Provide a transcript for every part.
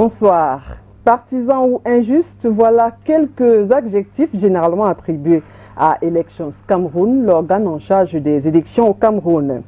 Bonsoir. Partisan ou injuste, voilà quelques adjectifs généralement attribués à Elections Cameroun, l'organe en charge des élections au Cameroun.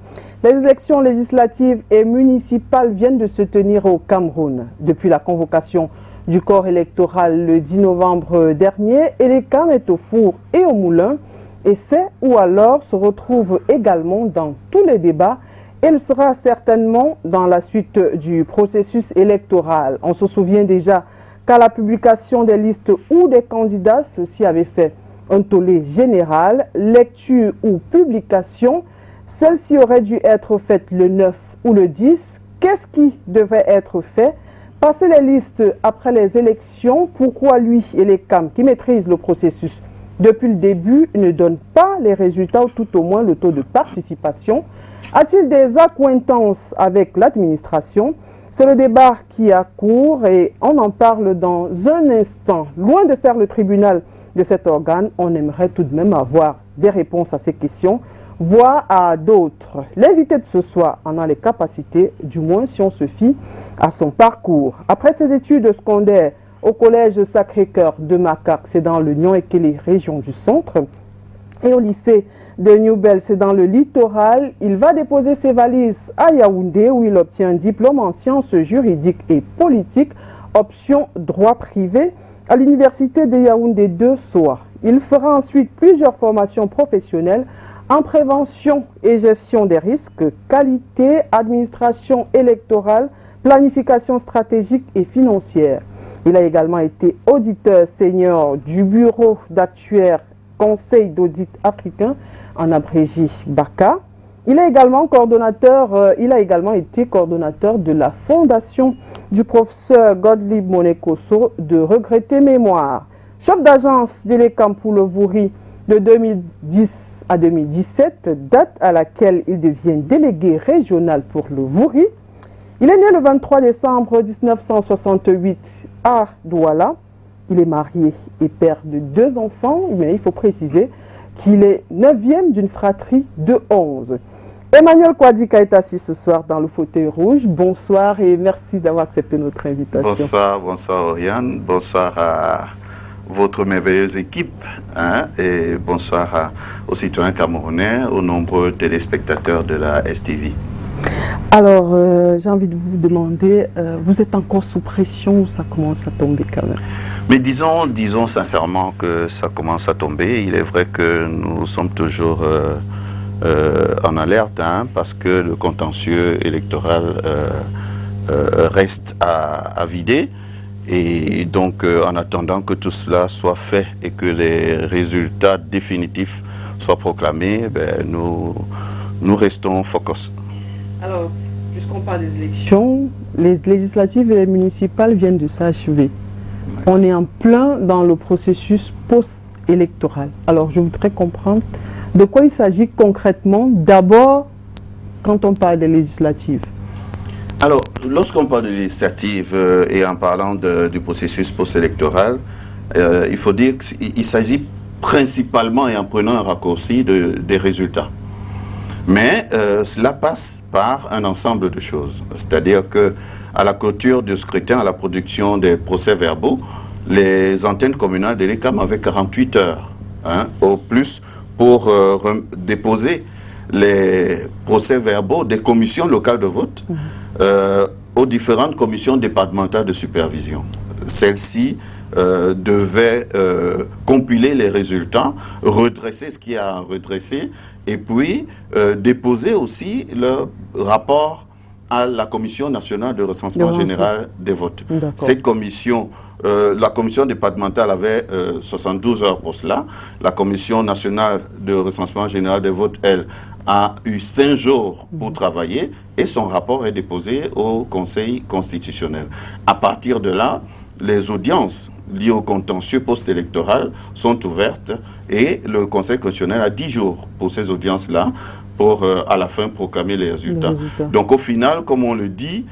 Les élections législatives et municipales viennent de se tenir au Cameroun. Depuis la convocation du corps électoral le 10 novembre dernier, Elecam est au four et au moulin et sait ou alors se retrouve également dans tous les débats et le sera certainement dans la suite du processus électoral. On se souvient déjà qu'à la publication des listes ou des candidats, ceci avait fait un tollé général, lecture ou publication. Celle-ci aurait dû être faite le 9 ou le 10. Qu'est-ce qui devait être fait? Passer les listes après les élections. Pourquoi lui et les CAM qui maîtrisent le processus depuis le début ne donnent pas les résultats ou tout au moins le taux de participation? A-t-il des accointances avec l'administration? C'est le débat qui a cours et on en parle dans un instant. Loin de faire le tribunal de cet organe, on aimerait tout de même avoir des réponses à ces questions, voire à d'autres. L'invité de ce soir en a les capacités, du moins si on se fie à son parcours. Après ses études secondaires au collège Sacré-Cœur de Macaque, c'est dans le Nion-Ekele, région du centre, et au lycée de Newbel, c'est dans le littoral. Il va déposer ses valises à Yaoundé où il obtient un diplôme en sciences juridiques et politiques, option droit privé à l'université de Yaoundé de Soa. Il fera ensuite plusieurs formations professionnelles en prévention et gestion des risques, qualité, administration électorale, planification stratégique et financière. Il a également été auditeur senior du bureau d'actuaire Conseil d'audit africain, en abrégé BACA. Il a également été coordonnateur de la fondation du professeur Godlieb Monekoso de regrettée mémoire. Chef d'agence d'Elecam pour le Vouri de 2010 à 2017, date à laquelle il devient délégué régional pour le Vouri. Il est né le 23 décembre 1968 à Douala. Il est marié et père de 2 enfants, mais il faut préciser qu'il est 9e d'une fratrie de 11. Emmanuel Kouadika est assis ce soir dans le fauteuil rouge. Bonsoir et merci d'avoir accepté notre invitation. Bonsoir, bonsoir Oriane, bonsoir à votre merveilleuse équipe et bonsoir aux citoyens camerounais, aux nombreux téléspectateurs de la STV. Alors, j'ai envie de vous demander, vous êtes encore sous pression ou ça commence à tomber quand même? Mais disons sincèrement que ça commence à tomber. Il est vrai que nous sommes toujours en alerte parce que le contentieux électoral reste à vider. Et donc, en attendant que tout cela soit fait et que les résultats définitifs soient proclamés, nous restons focus. Alors, puisqu'on parle des élections, les législatives et les municipales viennent de s'achever. On est en plein dans le processus post-électoral. Alors, je voudrais comprendre de quoi il s'agit concrètement, d'abord, quand on parle des législatives. Alors, lorsqu'on parle de législatives et en parlant du processus post-électoral, il faut dire qu'il s'agit principalement et en prenant un raccourci des résultats. Mais cela passe par un ensemble de choses. C'est-à-dire que à la clôture du scrutin, à la production des procès-verbaux, les antennes communales de l'ECAM avaient 48 heures au plus pour déposer les procès-verbaux des commissions locales de vote aux différentes commissions départementales de supervision. Celles-ci devaient compiler les résultats, redresser ce qu'il y a à redresser et puis déposer aussi le rapport à la Commission nationale de recensement général des votes. Cette commission, la commission départementale avait 72 heures pour cela. La Commission nationale de recensement général des votes, elle, a eu 5 jours pour travailler et son rapport est déposé au Conseil constitutionnel. À partir de là, les audiences liées au contentieux post-électoral sont ouvertes et le Conseil constitutionnel a 10 jours pour ces audiences-là pour, à la fin, proclamer les résultats. Donc, au final, comme on le dit,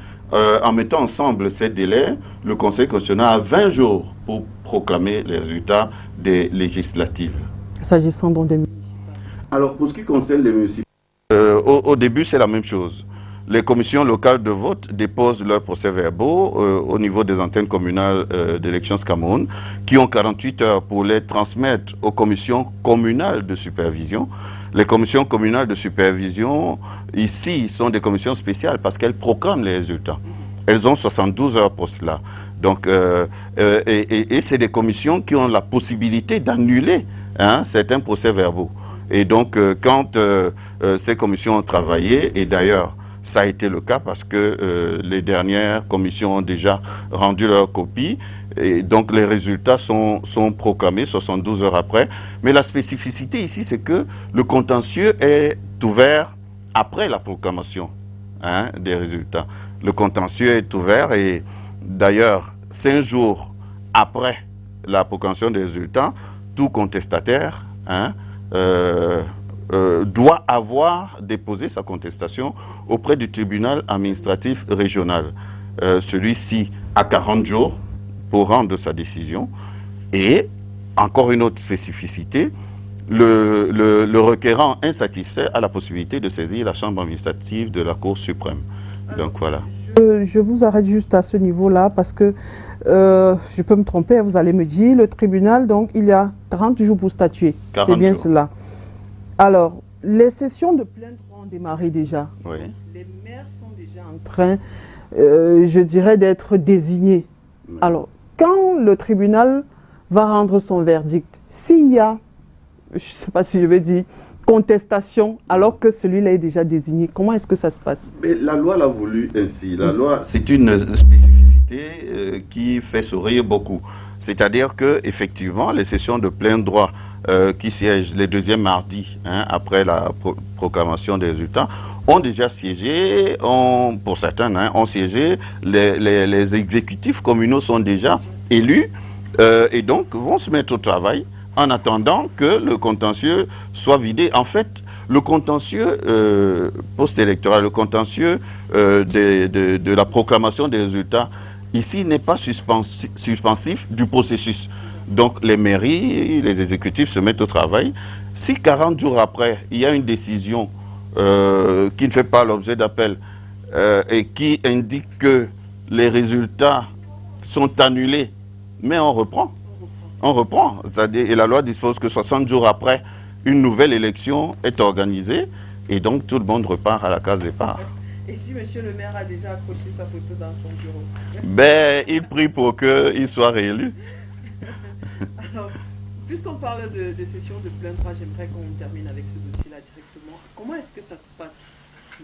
en mettant ensemble ces délais, le Conseil constitutionnel a 20 jours pour proclamer les résultats des législatives. S'agissant donc des municipales. Alors, pour ce qui concerne les municipales, au début, c'est la même chose. les commissions locales de vote déposent leurs procès-verbaux au niveau des antennes communales d'élections Cameroun, qui ont 48 heures pour les transmettre aux commissions communales de supervision. Les commissions communales de supervision, ici, sont des commissions spéciales parce qu'elles proclament les résultats. Elles ont 72 heures pour cela. Donc, et c'est des commissions qui ont la possibilité d'annuler certains procès-verbaux. Et donc, quand ces commissions ont travaillé, et d'ailleurs, ça a été le cas parce que les dernières commissions ont déjà rendu leur copie, et donc les résultats sont proclamés 72 heures après. Mais la spécificité ici, c'est que le contentieux est ouvert après la proclamation des résultats. Le contentieux est ouvert et d'ailleurs, 5 jours après la proclamation des résultats, tout contestataire doit avoir déposé sa contestation auprès du tribunal administratif régional. Celui-ci a 40 jours pour rendre sa décision. Et, encore une autre spécificité, le requérant insatisfait a la possibilité de saisir la chambre administrative de la Cour suprême. Alors, donc voilà. Je vous arrête juste à ce niveau-là parce que je peux me tromper, vous allez me dire, le tribunal, donc il y a 40 jours pour statuer. C'est bien jours. Cela. Alors, les sessions de plein droit ont démarré déjà. Oui. Les maires sont déjà en train, je dirais, d'être désignés. Oui. Alors, quand le tribunal va rendre son verdict, s'il y a, je ne sais pas si je vais dire, contestation, alors que celui-là est déjà désigné, comment est-ce que ça se passe? Mais la loi l'a voulu ainsi. La loi, c'est une spécificité qui fait sourire beaucoup. C'est-à-dire que effectivement, les sessions de plein droit qui siègent les deuxièmes mardis après la proclamation des résultats ont déjà siégé, pour certains, ont siégé, les exécutifs communaux sont déjà élus et donc vont se mettre au travail en attendant que le contentieux soit vidé. En fait, le contentieux post-électoral, le contentieux de la proclamation des résultats, ici n'est pas suspensif du processus. Donc les mairies, les exécutifs se mettent au travail. Si 40 jours après, il y a une décision qui ne fait pas l'objet d'appel et qui indique que les résultats sont annulés, mais on reprend. On reprend. C'est-à-dire, et la loi dispose que 60 jours après, une nouvelle élection est organisée et donc tout le monde repart à la case départ. Et si monsieur le maire a déjà accroché sa photo dans son bureau? Ben, il prie pour qu'il soit réélu. Alors, puisqu'on parle de session de plein droit, j'aimerais qu'on termine avec ce dossier-là directement. Comment est-ce que ça se passe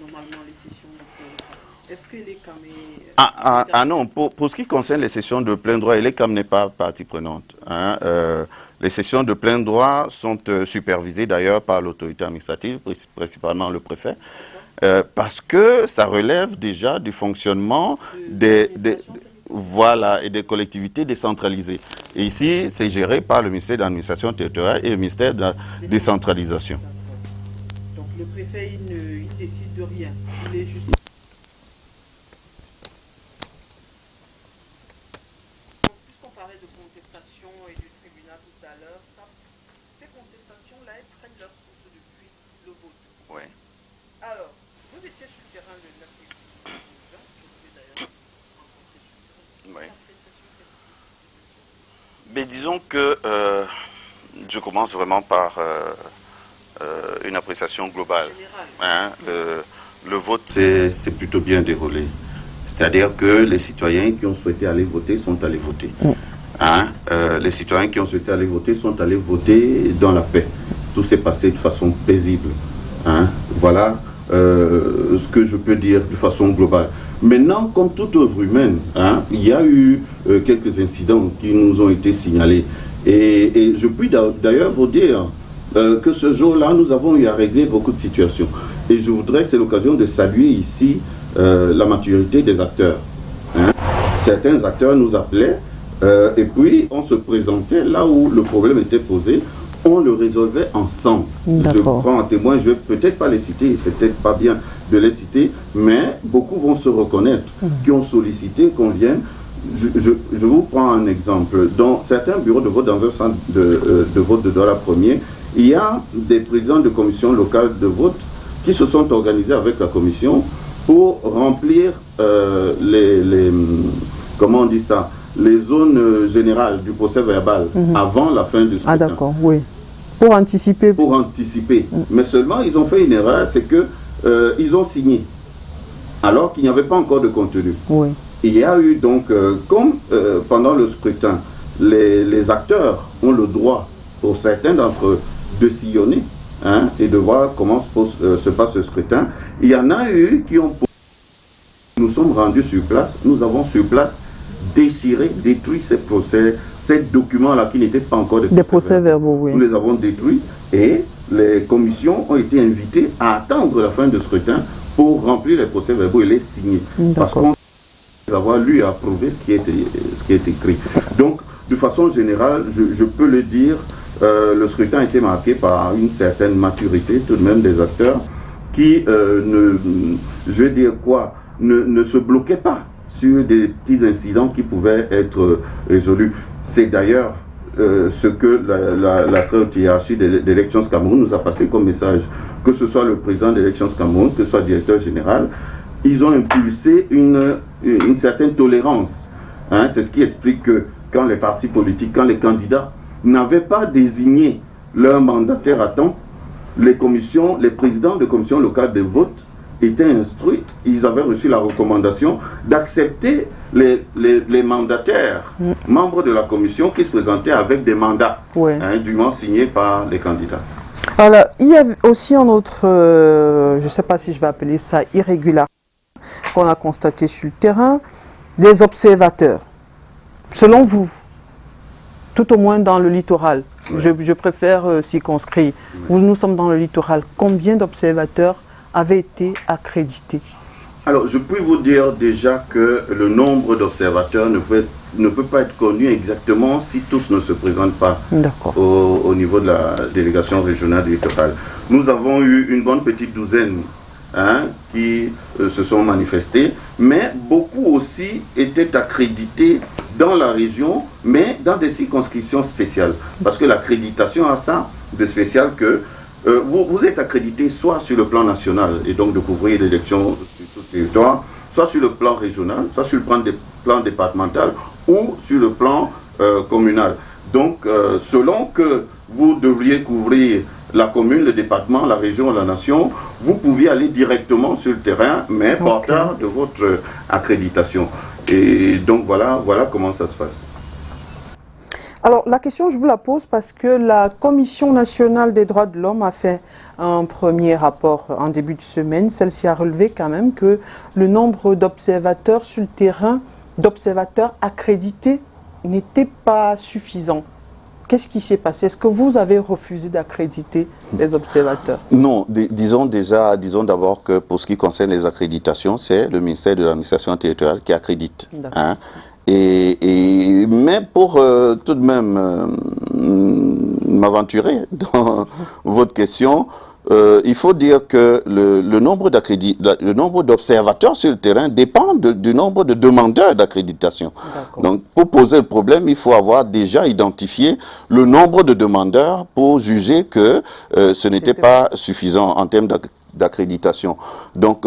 normalement, les sessions de plein droit? Est-ce que l'ECAM est... non, pour ce qui concerne les sessions de plein droit, l'ECAM n'est pas partie prenante. Les sessions de plein droit sont supervisées d'ailleurs par l'autorité administrative, principalement le préfet, parce que ça relève déjà du fonctionnement voilà, et des collectivités décentralisées. Et ici, c'est géré par le ministère de l'administration territoriale et le ministère de la décentralisation. Donc le préfet, il décide de rien. Il est juste... Puisqu'on parlait de contestation et du tribunal tout à l'heure, ces contestations-là, elles prennent leur source depuis le vote. Oui. Alors, vous étiez sur le terrain le 9 février, je vous ai d'ailleurs rencontré sur le terrain. Oui. Mais disons que je commence vraiment par une appréciation globale. Le vote s'est plutôt bien déroulé. C'est-à-dire que les citoyens qui ont souhaité aller voter sont allés voter. Les citoyens qui ont souhaité aller voter sont allés voter dans la paix. Tout s'est passé de façon paisible. Voilà ce que je peux dire de façon globale. Maintenant, comme toute œuvre humaine, il y a eu quelques incidents qui nous ont été signalés. Et je puis d'ailleurs vous dire que ce jour-là, nous avons eu à régler beaucoup de situations. Et je voudrais, c'est l'occasion de saluer ici la maturité des acteurs. Certains acteurs nous appelaient et puis on se présentait là où le problème était posé. On le résolvait ensemble. Je prends en témoin, je ne vais peut-être pas les citer, c'est peut-être pas bien de les citer, mais beaucoup vont se reconnaître, qui ont sollicité qu'on vienne. Je vous prends un exemple. Dans certains bureaux de vote, dans un centre de vote de Douala 1er, il y a des présidents de commissions locales de vote qui se sont organisés avec la commission pour remplir comment on dit ça, les zones générales du procès verbal avant la fin du scrutin. Ah d'accord, oui. Pour anticiper. Pour anticiper. Mais seulement, ils ont fait une erreur, c'est que ils ont signé, alors qu'il n'y avait pas encore de contenu. Oui. Il y a eu donc, comme pendant le scrutin, les acteurs ont le droit, pour certains d'entre eux, de sillonner et de voir comment se passe le scrutin. Il y en a eu qui ont... Nous sommes rendus sur place, nous avons sur place déchiré, détruit ces documents-là qui n'étaient pas encore des procès-verbaux. Oui. Nous les avons détruits et les commissions ont été invitées à attendre la fin du scrutin pour remplir les procès-verbaux et les signer. Parce qu'on avoir lu et approuvé ce qui est écrit. Donc, de façon générale, je peux le dire, le scrutin a été marqué par une certaine maturité tout de même des acteurs qui, je vais dire quoi, ne se bloquaient pas sur des petits incidents qui pouvaient être résolus. C'est d'ailleurs ce que la très haute hiérarchie d'Elections Cameroun nous a passé comme message. Que ce soit le président d'Elections Cameroun, que ce soit le directeur général, ils ont impulsé une certaine tolérance. C'est ce qui explique que quand les partis politiques, quand les candidats n'avaient pas désigné leur mandataire à temps, les présidents de commissions locales de vote étaient instruits, ils avaient reçu la recommandation d'accepter les mandataires, membres de la commission qui se présentaient avec des mandats, dûment signés par les candidats. Alors, il y a aussi un autre, je ne sais pas si je vais appeler ça irrégularité, qu'on a constaté sur le terrain, des observateurs. Selon vous, tout au moins dans le littoral, je préfère circonscrire, nous sommes dans le littoral, combien d'observateurs avaient été accrédités? Alors, je peux vous dire déjà que le nombre d'observateurs ne peut pas être connu exactement si tous ne se présentent pas au niveau de la délégation régionale du littoral. Nous avons eu une bonne petite douzaine qui se sont manifestés, mais beaucoup aussi étaient accrédités dans la région, mais dans des circonscriptions spéciales. Parce que l'accréditation a ça de spécial que vous êtes accrédité soit sur le plan national, et donc de couvrir l'élection sur tout le territoire, soit sur le plan régional, soit sur le plan départemental, ou sur le plan communal. Donc, selon que vous devriez couvrir la commune, le département, la région, la nation, vous pouviez aller directement sur le terrain, mais porteur de votre accréditation. Et donc voilà comment ça se passe. Alors la question, je vous la pose parce que la Commission nationale des droits de l'homme a fait un premier rapport en début de semaine. Celle-ci a relevé quand même que le nombre d'observateurs sur le terrain, d'observateurs accrédités, n'était pas suffisant. Qu'est-ce qui s'est passé? Est-ce que vous avez refusé d'accréditer les observateurs? Non, disons d'abord que pour ce qui concerne les accréditations, c'est le ministère de l'administration territoriale qui accrédite. Mais pour tout de même m'aventurer dans votre question, il faut dire que le nombre d'observateurs sur le terrain dépend du nombre de demandeurs d'accréditation. Donc, pour poser le problème, il faut avoir déjà identifié le nombre de demandeurs pour juger que ce n'était pas suffisant en termes d'accréditation. Donc,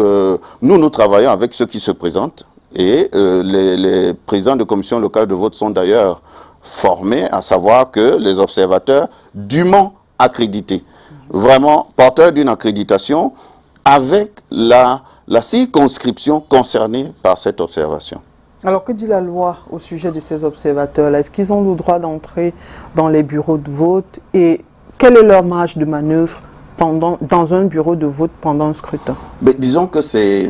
nous travaillons avec ceux qui se présentent et les présidents de commissions locales de vote sont d'ailleurs formés à savoir que les observateurs dûment accrédités, vraiment porteurs d'une accréditation avec la circonscription concernée par cette observation. Alors que dit la loi au sujet de ces observateurs-là? Est-ce qu'ils ont le droit d'entrer dans les bureaux de vote et quelle est leur marge de manœuvre dans un bureau de vote pendant un scrutin? Mais disons que c'est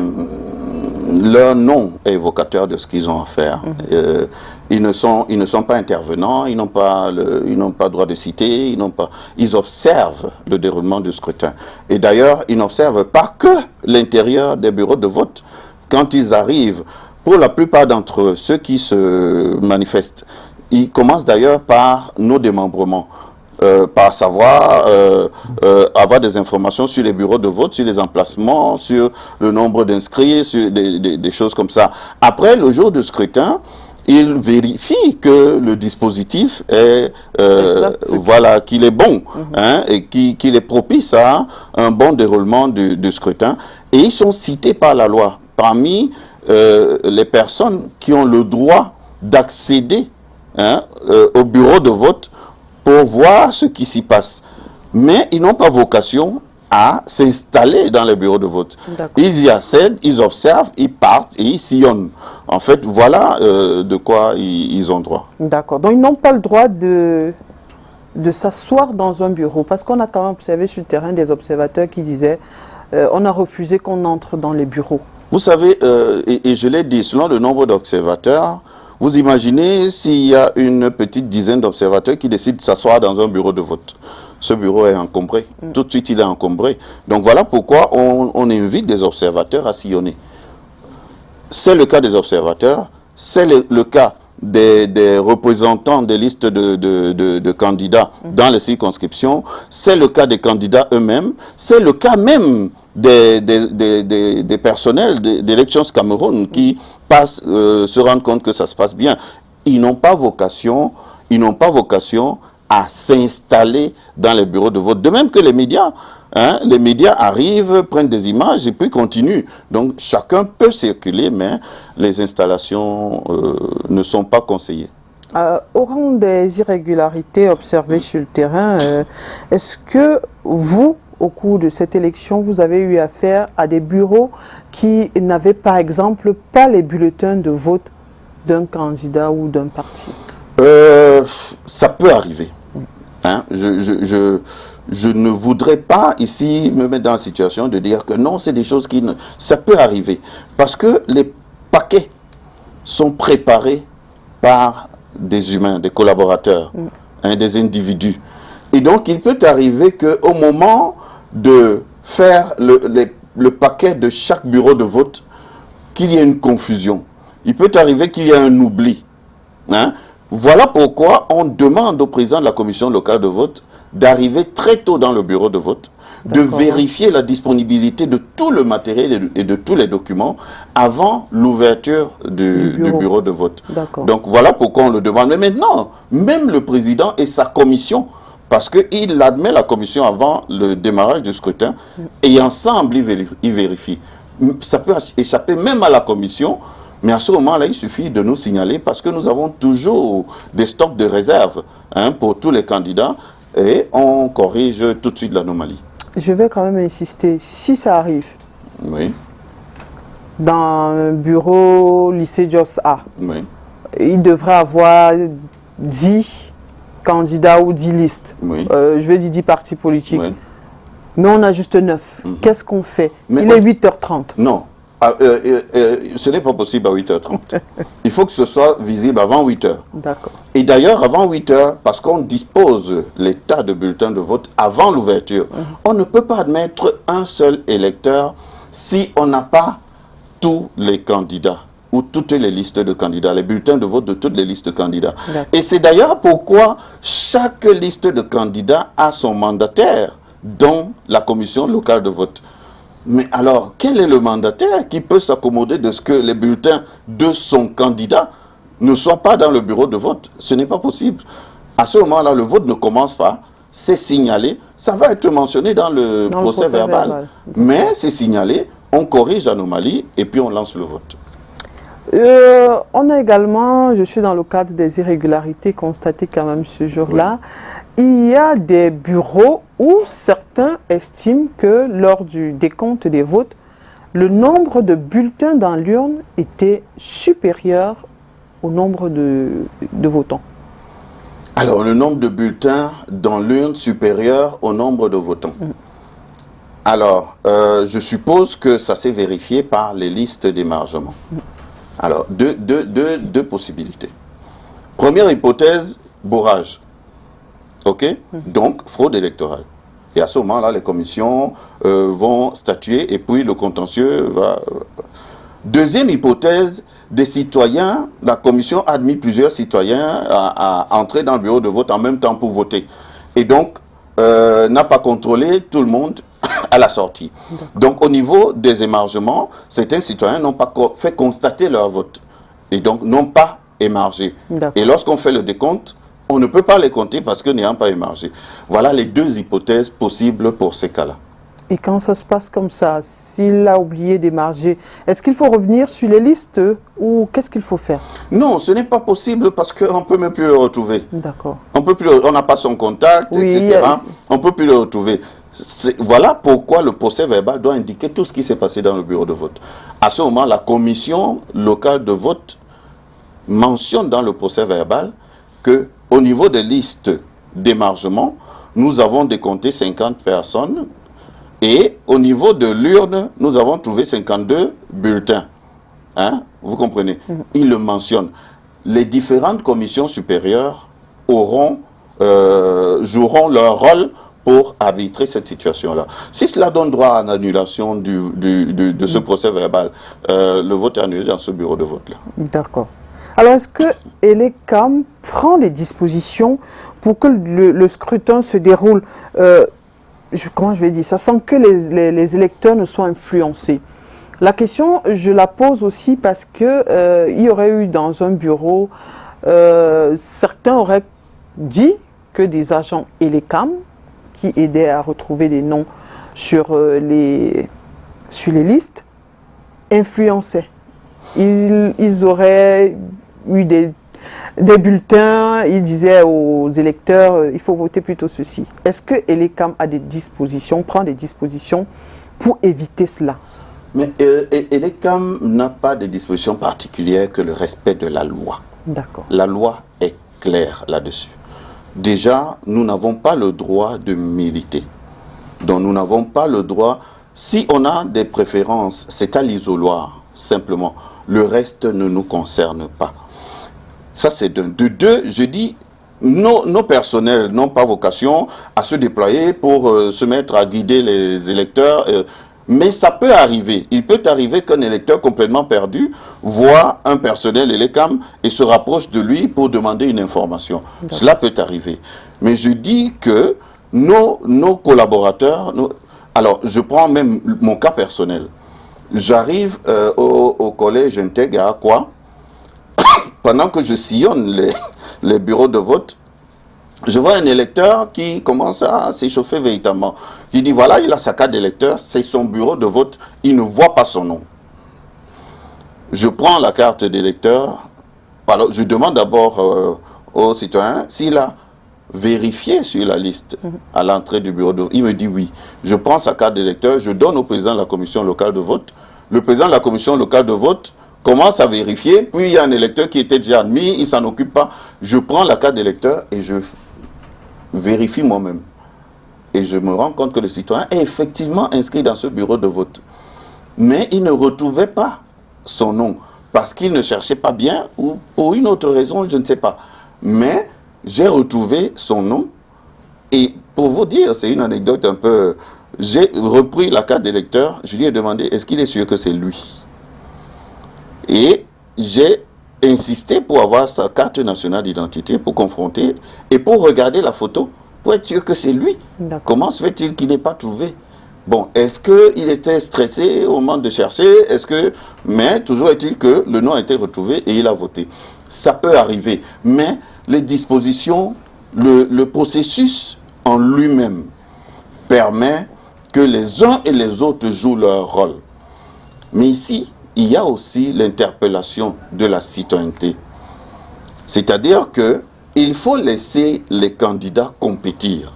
leur nom est évocateur de ce qu'ils ont à faire. Ils ne sont pas intervenants, ils n'ont pas droit de citer, ils observent le déroulement du scrutin. Et d'ailleurs, ils n'observent pas que l'intérieur des bureaux de vote. Quand ils arrivent, pour la plupart d'entre eux, ceux qui se manifestent, ils commencent d'ailleurs par nos démembrements. Par savoir avoir des informations sur les bureaux de vote, sur les emplacements, sur le nombre d'inscrits, sur des choses comme ça. Après, le jour du scrutin, il vérifie que le dispositif est, voilà, qu'il est bon, hein, et qu'il est propice à un bon déroulement du scrutin. Et ils sont cités par la loi parmi les personnes qui ont le droit d'accéder, hein, au bureau de vote pour voir ce qui s'y passe. Mais ils n'ont pas vocation à s'installer dans les bureaux de vote. Ils y accèdent, ils observent, ils partent et ils sillonnent. En fait, voilà de quoi ils ont droit. D'accord. Donc, ils n'ont pas le droit de s'asseoir dans un bureau. Parce qu'on a quand même observé sur le terrain des observateurs qui disaient on a refusé qu'on entre dans les bureaux. Vous savez, et je l'ai dit, selon le nombre d'observateurs, vous imaginez s'il y a une petite dizaine d'observateurs qui décident de s'asseoir dans un bureau de vote. Ce bureau est encombré. Tout de suite, il est encombré. Donc voilà pourquoi on invite des observateurs à sillonner. C'est le cas des observateurs, c'est le cas des représentants des listes de candidats dans les circonscriptions, c'est le cas des candidats eux-mêmes, c'est le cas même des personnels d'Elections Cameroun qui passent, se rendent compte que ça se passe bien. Ils n'ont pas vocation à s'installer dans les bureaux de vote. De même que les médias. Hein, les médias arrivent, prennent des images et puis continuent. Donc chacun peut circuler, mais les installations ne sont pas conseillées. Au rang des irrégularités observées sur le terrain, est-ce que vous, au cours de cette élection, vous avez eu affaire à des bureaux qui n'avaient par exemple pas les bulletins de vote d'un candidat ou d'un parti? Ça peut arriver. Hein, je ne voudrais pas ici me mettre dans la situation de dire que non, c'est des choses qui... Ça peut arriver. Parce que les paquets sont préparés par des humains, des collaborateurs, hein, des individus. Et donc, il peut arriver qu'au moment de faire le paquet de chaque bureau de vote, qu'il y ait une confusion. Il peut arriver qu'il y ait un oubli. Hein. Voilà pourquoi on demande au président de la commission locale de vote d'arriver très tôt dans le bureau de vote, de vérifier la disponibilité de tout le matériel et de tous les documents avant l'ouverture du bureau de vote. Donc voilà pourquoi on le demande. Mais maintenant, même le président et sa commission, parce qu'il admet la commission avant le démarrage du scrutin, et ensemble il vérifie. Ça peut échapper même à la commission. Mais à ce moment-là, il suffit de nous signaler parce que nous avons toujours des stocks de réserve, hein, pour tous les candidats et on corrige tout de suite l'anomalie. Je vais quand même insister, si ça arrive, oui, dans un bureau lycée Jos A, oui, il devrait avoir 10 candidats ou 10 listes, oui, je vais dire 10 partis politiques, oui. Mais on a juste 9. Qu'est-ce qu'on fait? Il est 8h30. Non. Ce n'est pas possible à 8h30. Il faut que ce soit visible avant 8h. D'accord. Et d'ailleurs, avant 8h, parce qu'on dispose les tas de bulletins de vote avant l'ouverture, on ne peut pas admettre un seul électeur si on n'a pas tous les candidats ou toutes les listes de candidats, les bulletins de vote de toutes les listes de candidats. Et c'est d'ailleurs pourquoi chaque liste de candidats a son mandataire dans la commission locale de vote. Mais alors, quel est le mandataire qui peut s'accommoder de ce que les bulletins de son candidat ne soient pas dans le bureau de vote? Ce n'est pas possible. À ce moment-là, le vote ne commence pas, c'est signalé, ça va être mentionné dans le procès verbal. Mais c'est signalé, on corrige l'anomalie et puis on lance le vote. On a également, je suis dans le cadre des irrégularités constatées quand même ce jour-là, il y a des bureaux où certains estiment que lors du décompte des votes, le nombre de bulletins dans l'urne était supérieur au nombre de votants. Alors, le nombre de bulletins dans l'urne supérieur au nombre de votants. Alors, je suppose que ça s'est vérifié par les listes d'émargement. Alors, deux possibilités. Première hypothèse, bourrage. OK? Donc, fraude électorale. Et à ce moment-là, les commissions vont statuer et puis le contentieux va... Deuxième hypothèse, des citoyens, la commission a admis plusieurs citoyens à entrer dans le bureau de vote en même temps pour voter. Et donc, n'a pas contrôlé tout le monde à la sortie. Donc, au niveau des émargements, certains citoyens n'ont pas fait constater leur vote. Et donc, n'ont pas émargé. Et lorsqu'on fait le décompte, on ne peut pas les compter parce que n'ayant pas émargé. Voilà les deux hypothèses possibles pour ces cas-là. Et quand ça se passe comme ça, s'il a oublié d'émarger, est-ce qu'il faut revenir sur les listes ou qu'est-ce qu'il faut faire? Non, ce n'est pas possible parce qu'on ne peut même plus le retrouver. D'accord. On n'a pas son contact, oui, etc. On ne peut plus le retrouver. Voilà pourquoi le procès verbal doit indiquer tout ce qui s'est passé dans le bureau de vote. À ce moment, la commission locale de vote mentionne dans le procès verbal qu'au niveau des listes d'émargement, nous avons décompté 50 personnes et au niveau de l'urne, nous avons trouvé 52 bulletins. Hein? Vous comprenez? Il le mentionne. Les différentes commissions supérieures joueront leur rôle pour arbitrer cette situation-là. Si cela donne droit à l'annulation de ce procès verbal, le vote est annulé dans ce bureau de vote-là. D'accord. Alors, est-ce que Elecam prend des dispositions pour que le scrutin se déroule, comment je vais dire ça, sans que les électeurs ne soient influencés? La question, je la pose aussi parce que il y aurait eu dans un bureau, certains auraient dit que des agents Elecam qui aidaient à retrouver des noms sur les listes influençaient. Ils auraient eu des bulletins, ils disaient aux électeurs, il faut voter plutôt ceci. Est-ce que Elecam a des dispositions, prend des dispositions pour éviter cela? Mais Elecam n'a pas de dispositions particulières que le respect de la loi. D'accord. La loi est claire là-dessus. Déjà, nous n'avons pas le droit de militer. Donc nous n'avons pas le droit, si on a des préférences, c'est à l'isoloir, simplement. Le reste ne nous concerne pas. Ça, c'est d'un. De deux, je dis, nos personnels n'ont pas vocation à se déployer pour se mettre à guider les électeurs. Mais ça peut arriver. Il peut arriver qu'un électeur complètement perdu voit un personnel Elecam et se rapproche de lui pour demander une information. Cela peut arriver. Mais je dis que nos collaborateurs... Alors, je prends même mon cas personnel. J'arrive au collège Intègre à Akwa. Pendant que je sillonne les bureaux de vote, je vois un électeur qui commence à s'échauffer véritablement. Qui dit, voilà, il a sa carte d'électeur, c'est son bureau de vote, il ne voit pas son nom. Je prends la carte d'électeur, alors je demande d'abord au citoyen s'il a vérifié sur la liste à l'entrée du bureau de vote. Il me dit oui. Je prends sa carte d'électeur, je donne au président de la commission locale de vote. Le président de la commission locale de vote commence à vérifier, puis il y a un électeur qui était déjà admis, il ne s'en occupe pas. Je prends la carte d'électeur et je vérifie moi-même. Et je me rends compte que le citoyen est effectivement inscrit dans ce bureau de vote. Mais il ne retrouvait pas son nom, parce qu'il ne cherchait pas bien, ou pour une autre raison, je ne sais pas. Mais j'ai retrouvé son nom, et pour vous dire, c'est une anecdote un peu... J'ai repris la carte d'électeur, je lui ai demandé, est-ce qu'il est sûr que c'est lui? Et j'ai insisté pour avoir sa carte nationale d'identité, pour confronter, et pour regarder la photo, pour être sûr que c'est lui. Comment se fait-il qu'il n'ait pas trouvé? Bon, est-ce qu'il était stressé au moment de chercher? Mais toujours est-il que le nom a été retrouvé et il a voté. Ça peut arriver, mais les dispositions, le processus en lui-même permet que les uns et les autres jouent leur rôle. Mais ici, il y a aussi l'interpellation de la citoyenneté. C'est-à-dire qu'il faut laisser les candidats compétir.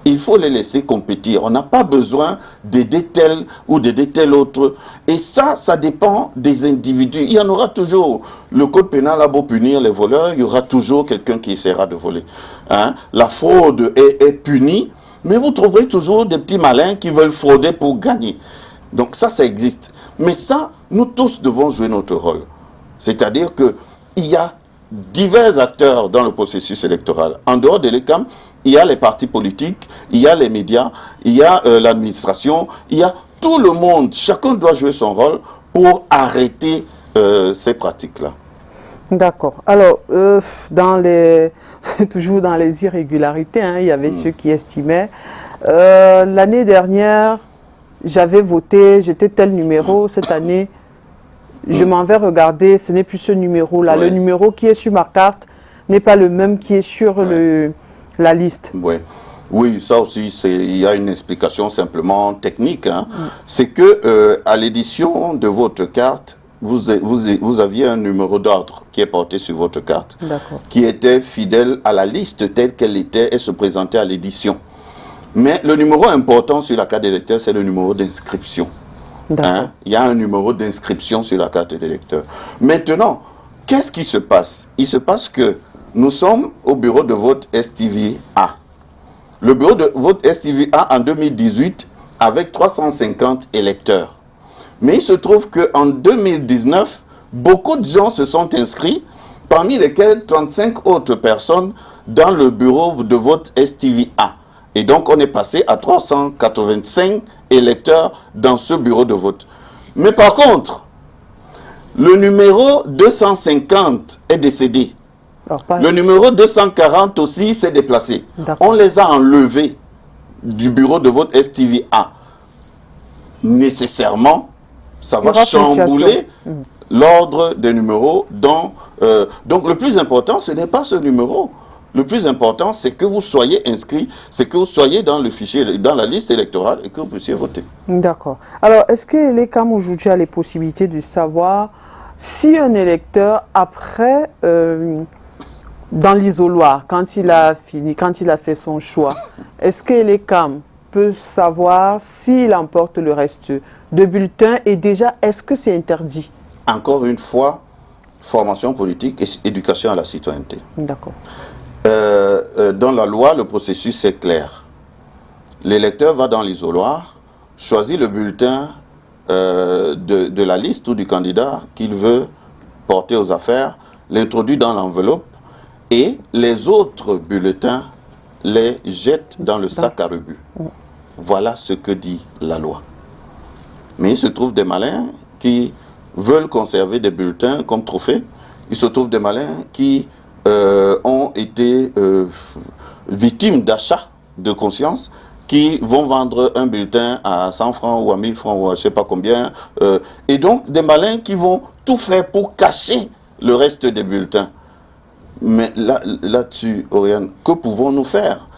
Il faut les laisser compétir. On n'a pas besoin d'aider tel ou d'aider tel autre. Et ça dépend des individus. Il y en aura toujours. Le code pénal a beau punir les voleurs, il y aura toujours quelqu'un qui essaiera de voler. Hein? La fraude est punie, mais vous trouverez toujours des petits malins qui veulent frauder pour gagner. Donc ça existe. Mais ça, nous tous devons jouer notre rôle. C'est-à-dire qu'il y a divers acteurs dans le processus électoral. En dehors de l'ECAM, il y a les partis politiques, il y a les médias, il y a l'administration, il y a tout le monde. Chacun doit jouer son rôle pour arrêter ces pratiques-là. D'accord. Alors, toujours dans les irrégularités, hein, il y avait ceux qui estimaient l'année dernière, j'avais voté, j'étais tel numéro, cette année, je m'en vais regarder, ce n'est plus ce numéro-là. Ouais. Le numéro qui est sur ma carte n'est pas le même qui est sur la liste. Ouais. Oui, ça aussi, il y a une explication simplement technique. Hein. C'est que à l'édition de votre carte, vous aviez un numéro d'ordre qui est porté sur votre carte, qui était fidèle à la liste telle qu'elle était et se présentait à l'édition. Mais le numéro important sur la carte d'électeur, c'est le numéro d'inscription. Hein? Il y a un numéro d'inscription sur la carte d'électeur. Maintenant, qu'est-ce qui se passe? Il se passe que nous sommes au bureau de vote STV-A. Le bureau de vote STV-A en 2018 avec 350 électeurs. Mais il se trouve qu'en 2019, beaucoup de gens se sont inscrits, parmi lesquels 35 autres personnes dans le bureau de vote STV-A. Et donc, on est passé à 385 électeurs dans ce bureau de vote. Mais par contre, le numéro 250 est décédé. Le numéro 240 aussi s'est déplacé. On les a enlevés du bureau de vote STV-A. Nécessairement, ça va chambouler l'ordre des numéros. Donc, le plus important, ce n'est pas ce numéro. Le plus important, c'est que vous soyez inscrit, c'est que vous soyez dans le fichier, dans la liste électorale et que vous puissiez voter. D'accord. Alors, est-ce que l'ECAM aujourd'hui a les possibilités de savoir si un électeur, après, dans l'isoloir, quand il a fini, quand il a fait son choix, est-ce que l'ECAM peut savoir s'il emporte le reste de bulletins et déjà, est-ce que c'est interdit? Encore une fois, formation politique et éducation à la citoyenneté. D'accord. Dans la loi, le processus est clair. L'électeur va dans l'isoloir, choisit le bulletin de la liste ou du candidat qu'il veut porter aux affaires, l'introduit dans l'enveloppe et les autres bulletins les jette dans le sac à rebut. Voilà ce que dit la loi. Mais il se trouve des malins qui veulent conserver des bulletins comme trophée. Il se trouve des malins qui ont été victimes d'achats de conscience, qui vont vendre un bulletin à 100 francs ou à 1000 francs ou à je ne sais pas combien. Et donc, des malins qui vont tout faire pour cacher le reste des bulletins. Mais là-dessus, Oriane, que pouvons-nous faire?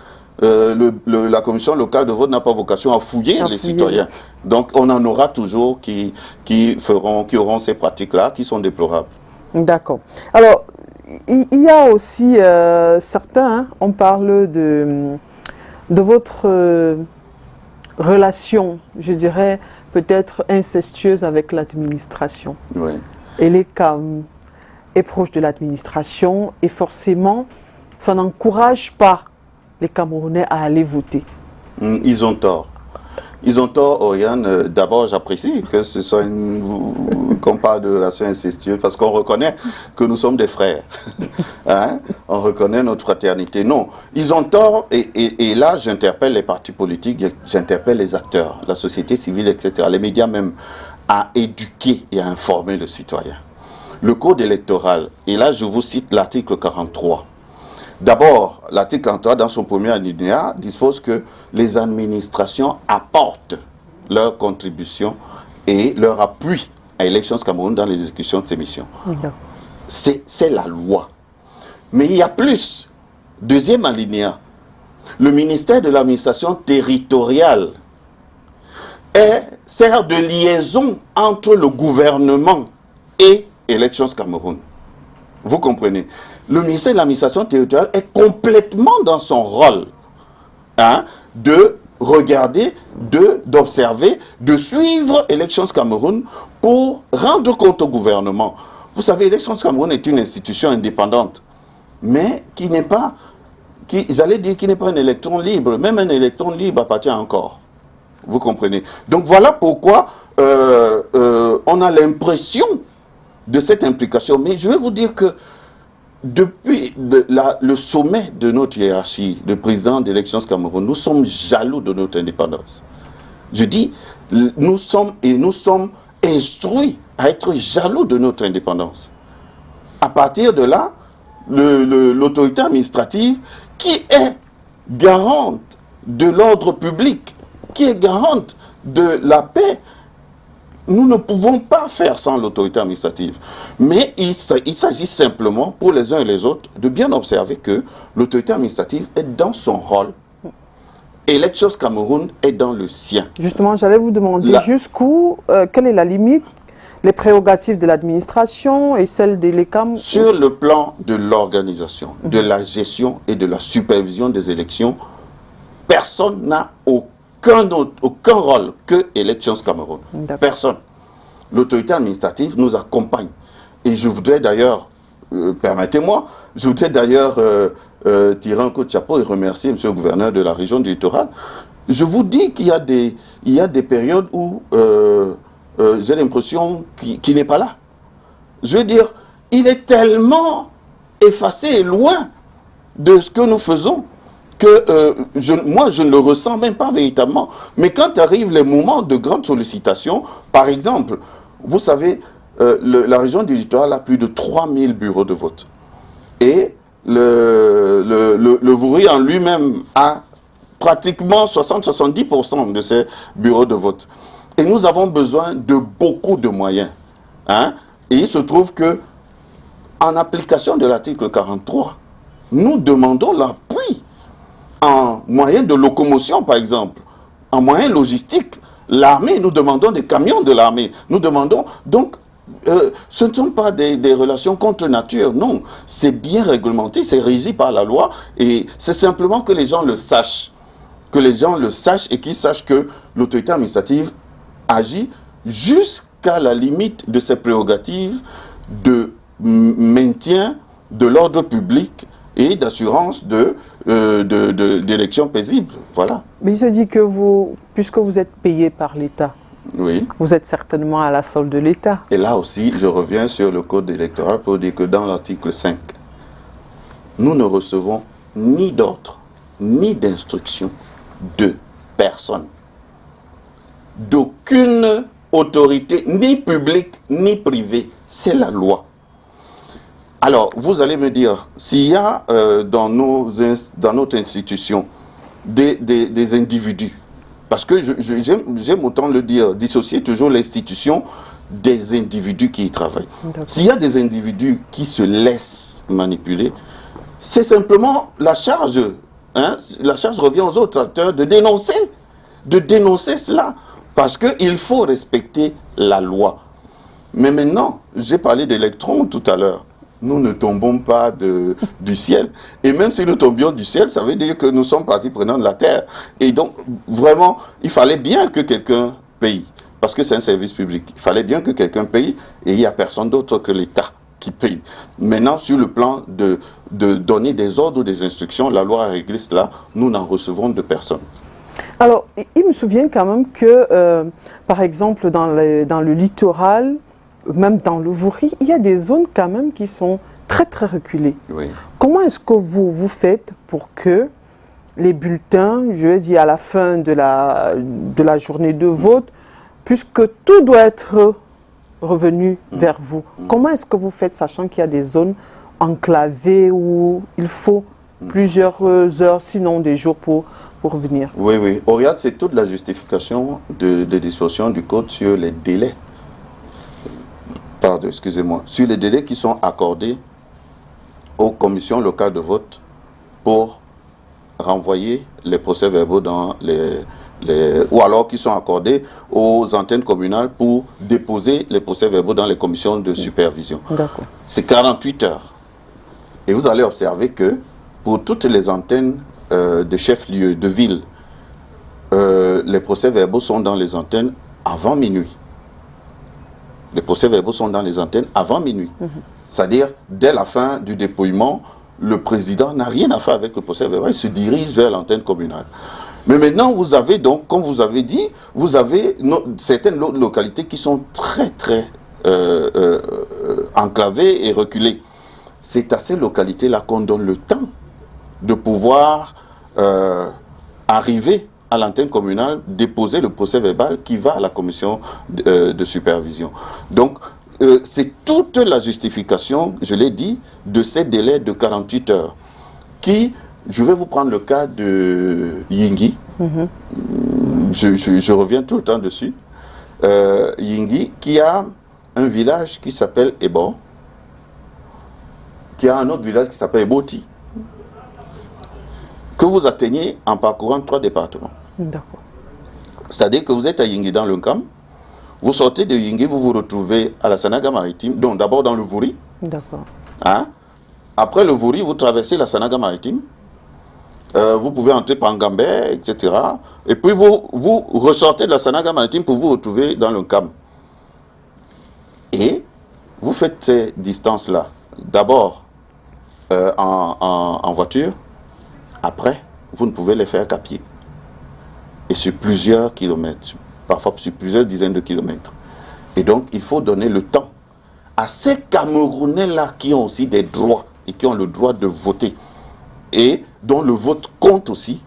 La commission locale de vote n'a pas vocation à fouiller les citoyens. Donc, on en aura toujours qui auront ces pratiques-là, qui sont déplorables. D'accord. Alors, il y a aussi certains, hein, on parle de votre relation, je dirais, peut-être incestueuse avec l'administration. Oui. Et l'ECAM est proche de l'administration et forcément, ça n'encourage pas les Camerounais à aller voter. Ils ont tort. Ils ont tort, Oriane. D'abord, j'apprécie que ce soit qu'on parle de relations incestueuses parce qu'on reconnaît que nous sommes des frères. Hein? On reconnaît notre fraternité. Non, ils ont tort et là, j'interpelle les partis politiques, j'interpelle les acteurs, la société civile, etc., les médias même, à éduquer et à informer le citoyen. Le code électoral, et là, je vous cite l'article 43. D'abord, l'article 43, dans son premier alinéa, dispose que les administrations apportent leur contribution et leur appui à Elections Cameroun dans l'exécution de ces missions. C'est la loi. Mais il y a plus. Deuxième alinéa, le ministère de l'administration territoriale sert de liaison entre le gouvernement et Elections Cameroun. Vous comprenez? Le ministère de l'administration territoriale est complètement dans son rôle, hein, de regarder, d'observer, de suivre Elections Cameroun pour rendre compte au gouvernement. Vous savez, Elections Cameroun est une institution indépendante, mais qui n'est pas, j'allais dire, qui n'est pas un électron libre. Même un électron libre appartient encore. Vous comprenez? Donc voilà pourquoi on a l'impression de cette implication. Mais je vais vous dire que depuis le sommet de notre hiérarchie, le président d'Elections Cameroun, nous sommes jaloux de notre indépendance. Je dis, nous sommes instruits à être jaloux de notre indépendance. À partir de là, l'autorité administrative qui est garante de l'ordre public, qui est garante de la paix, nous ne pouvons pas faire sans l'autorité administrative. Mais il s'agit simplement, pour les uns et les autres, de bien observer que l'autorité administrative est dans son rôle. Elections Cameroun est dans le sien. Justement, j'allais vous demander jusqu'où, quelle est la limite, les prérogatives de l'administration et celles de l'ECAM. Sur le plan de l'organisation, de la gestion et de la supervision des élections, personne n'a aucun rôle que Elections Cameroun. Personne. L'autorité administrative nous accompagne. Et je voudrais d'ailleurs, permettez-moi, je voudrais d'ailleurs tirer un coup de chapeau et remercier M. le gouverneur de la région du littoral. Je vous dis qu'il y a des périodes où j'ai l'impression qu'il n'est pas là. Je veux dire, il est tellement effacé et loin de ce que nous faisons que moi, je ne le ressens même pas véritablement. Mais quand arrivent les moments de grande sollicitation, par exemple, vous savez, la région du littoral a plus de 3000 bureaux de vote. Et le Vouri en lui-même a pratiquement 60-70% de ces bureaux de vote. Et nous avons besoin de beaucoup de moyens. Hein? Et il se trouve que, en application de l'article 43, nous demandons l'appui en moyens de locomotion, par exemple, en moyens logistiques. L'armée, nous demandons des camions de l'armée. Nous demandons, donc, ce ne sont pas des relations contre nature, non. C'est bien réglementé, c'est régi par la loi, et c'est simplement que les gens le sachent. Que les gens le sachent et qu'ils sachent que l'autorité administrative agit jusqu'à la limite de ses prérogatives de maintien de l'ordre public et d'assurance d'élections paisibles. Voilà. Mais il se dit que vous, puisque vous êtes payé par l'État, oui, vous êtes certainement à la solde de l'État. Et là aussi, je reviens sur le code électoral pour dire que dans l'article 5, nous ne recevons ni d'ordre, ni d'instruction de personne, d'aucune autorité, ni publique, ni privée. C'est la loi. Alors, vous allez me dire, s'il y a dans notre institution des individus, parce que j'aime autant le dire, dissocier toujours l'institution des individus qui y travaillent. S'il y a des individus qui se laissent manipuler, c'est simplement la charge. Hein, la charge revient aux autres acteurs de dénoncer cela. Parce qu'il faut respecter la loi. Mais maintenant, j'ai parlé d'électrons tout à l'heure. Nous ne tombons pas du ciel. Et même si nous tombions du ciel, ça veut dire que nous sommes partie prenante de la terre. Et donc, vraiment, il fallait bien que quelqu'un paye. Parce que c'est un service public. Il fallait bien que quelqu'un paye et il n'y a personne d'autre que l'État qui paye. Maintenant, sur le plan de donner des ordres ou des instructions, la loi a réglé cela, nous n'en recevons de personne. Alors, il me souvient quand même que, par exemple, dans le littoral, même dans le Vouri, il y a des zones quand même qui sont très très reculées. Oui. Comment est-ce que vous faites pour que les bulletins, je veux dire à la fin de la journée de vote, puisque tout doit être revenu vers vous, comment est-ce que vous faites, sachant qu'il y a des zones enclavées où il faut plusieurs heures, sinon des jours pour revenir? Oui, oui. Regarde, c'est toute la justification des dispositions du Code sur les délais. Pardon, excusez-moi. Sur les délais qui sont accordés aux commissions locales de vote pour renvoyer les procès-verbaux dans ou alors qui sont accordés aux antennes communales pour déposer les procès-verbaux dans les commissions de supervision. C'est 48 heures. Et vous allez observer que pour toutes les antennes de chef-lieu, de ville, les procès-verbaux sont dans les antennes avant minuit. Les procès-verbaux sont dans les antennes avant minuit. C'est-à-dire, dès la fin du dépouillement, le président n'a rien à faire avec le procès-verbal, il se dirige vers l'antenne communale. Mais maintenant, vous avez donc, comme vous avez dit, vous avez certaines localités qui sont très, très enclavées et reculées. C'est à ces localités-là qu'on donne le temps de pouvoir arriver à l'antenne communale, déposer le procès-verbal qui va à la commission de supervision. Donc, c'est toute la justification, je l'ai dit, de ces délais de 48 heures qui, je vais vous prendre le cas de Yingui, je reviens tout le temps dessus. Yingui, qui a un village qui s'appelle Ebo, qui a un autre village qui s'appelle Eboti, que vous atteignez en parcourant 3 départements. D'accord. C'est-à-dire que vous êtes à Yingui dans le Nkam, vous sortez de Yingui, vous vous retrouvez à la Sanaga maritime, donc d'abord dans le Vouri. D'accord. Hein? Après le Vouri, vous traversez la Sanaga maritime, vous pouvez entrer par Ngambé, etc. Et puis vous ressortez de la Sanaga maritime pour vous retrouver dans le Nkam. Et vous faites ces distances-là, d'abord en voiture, après, vous ne pouvez les faire qu'à pied. Et sur plusieurs kilomètres, parfois sur plusieurs dizaines de kilomètres. Et donc, il faut donner le temps à ces Camerounais-là qui ont aussi des droits et qui ont le droit de voter et dont le vote compte aussi,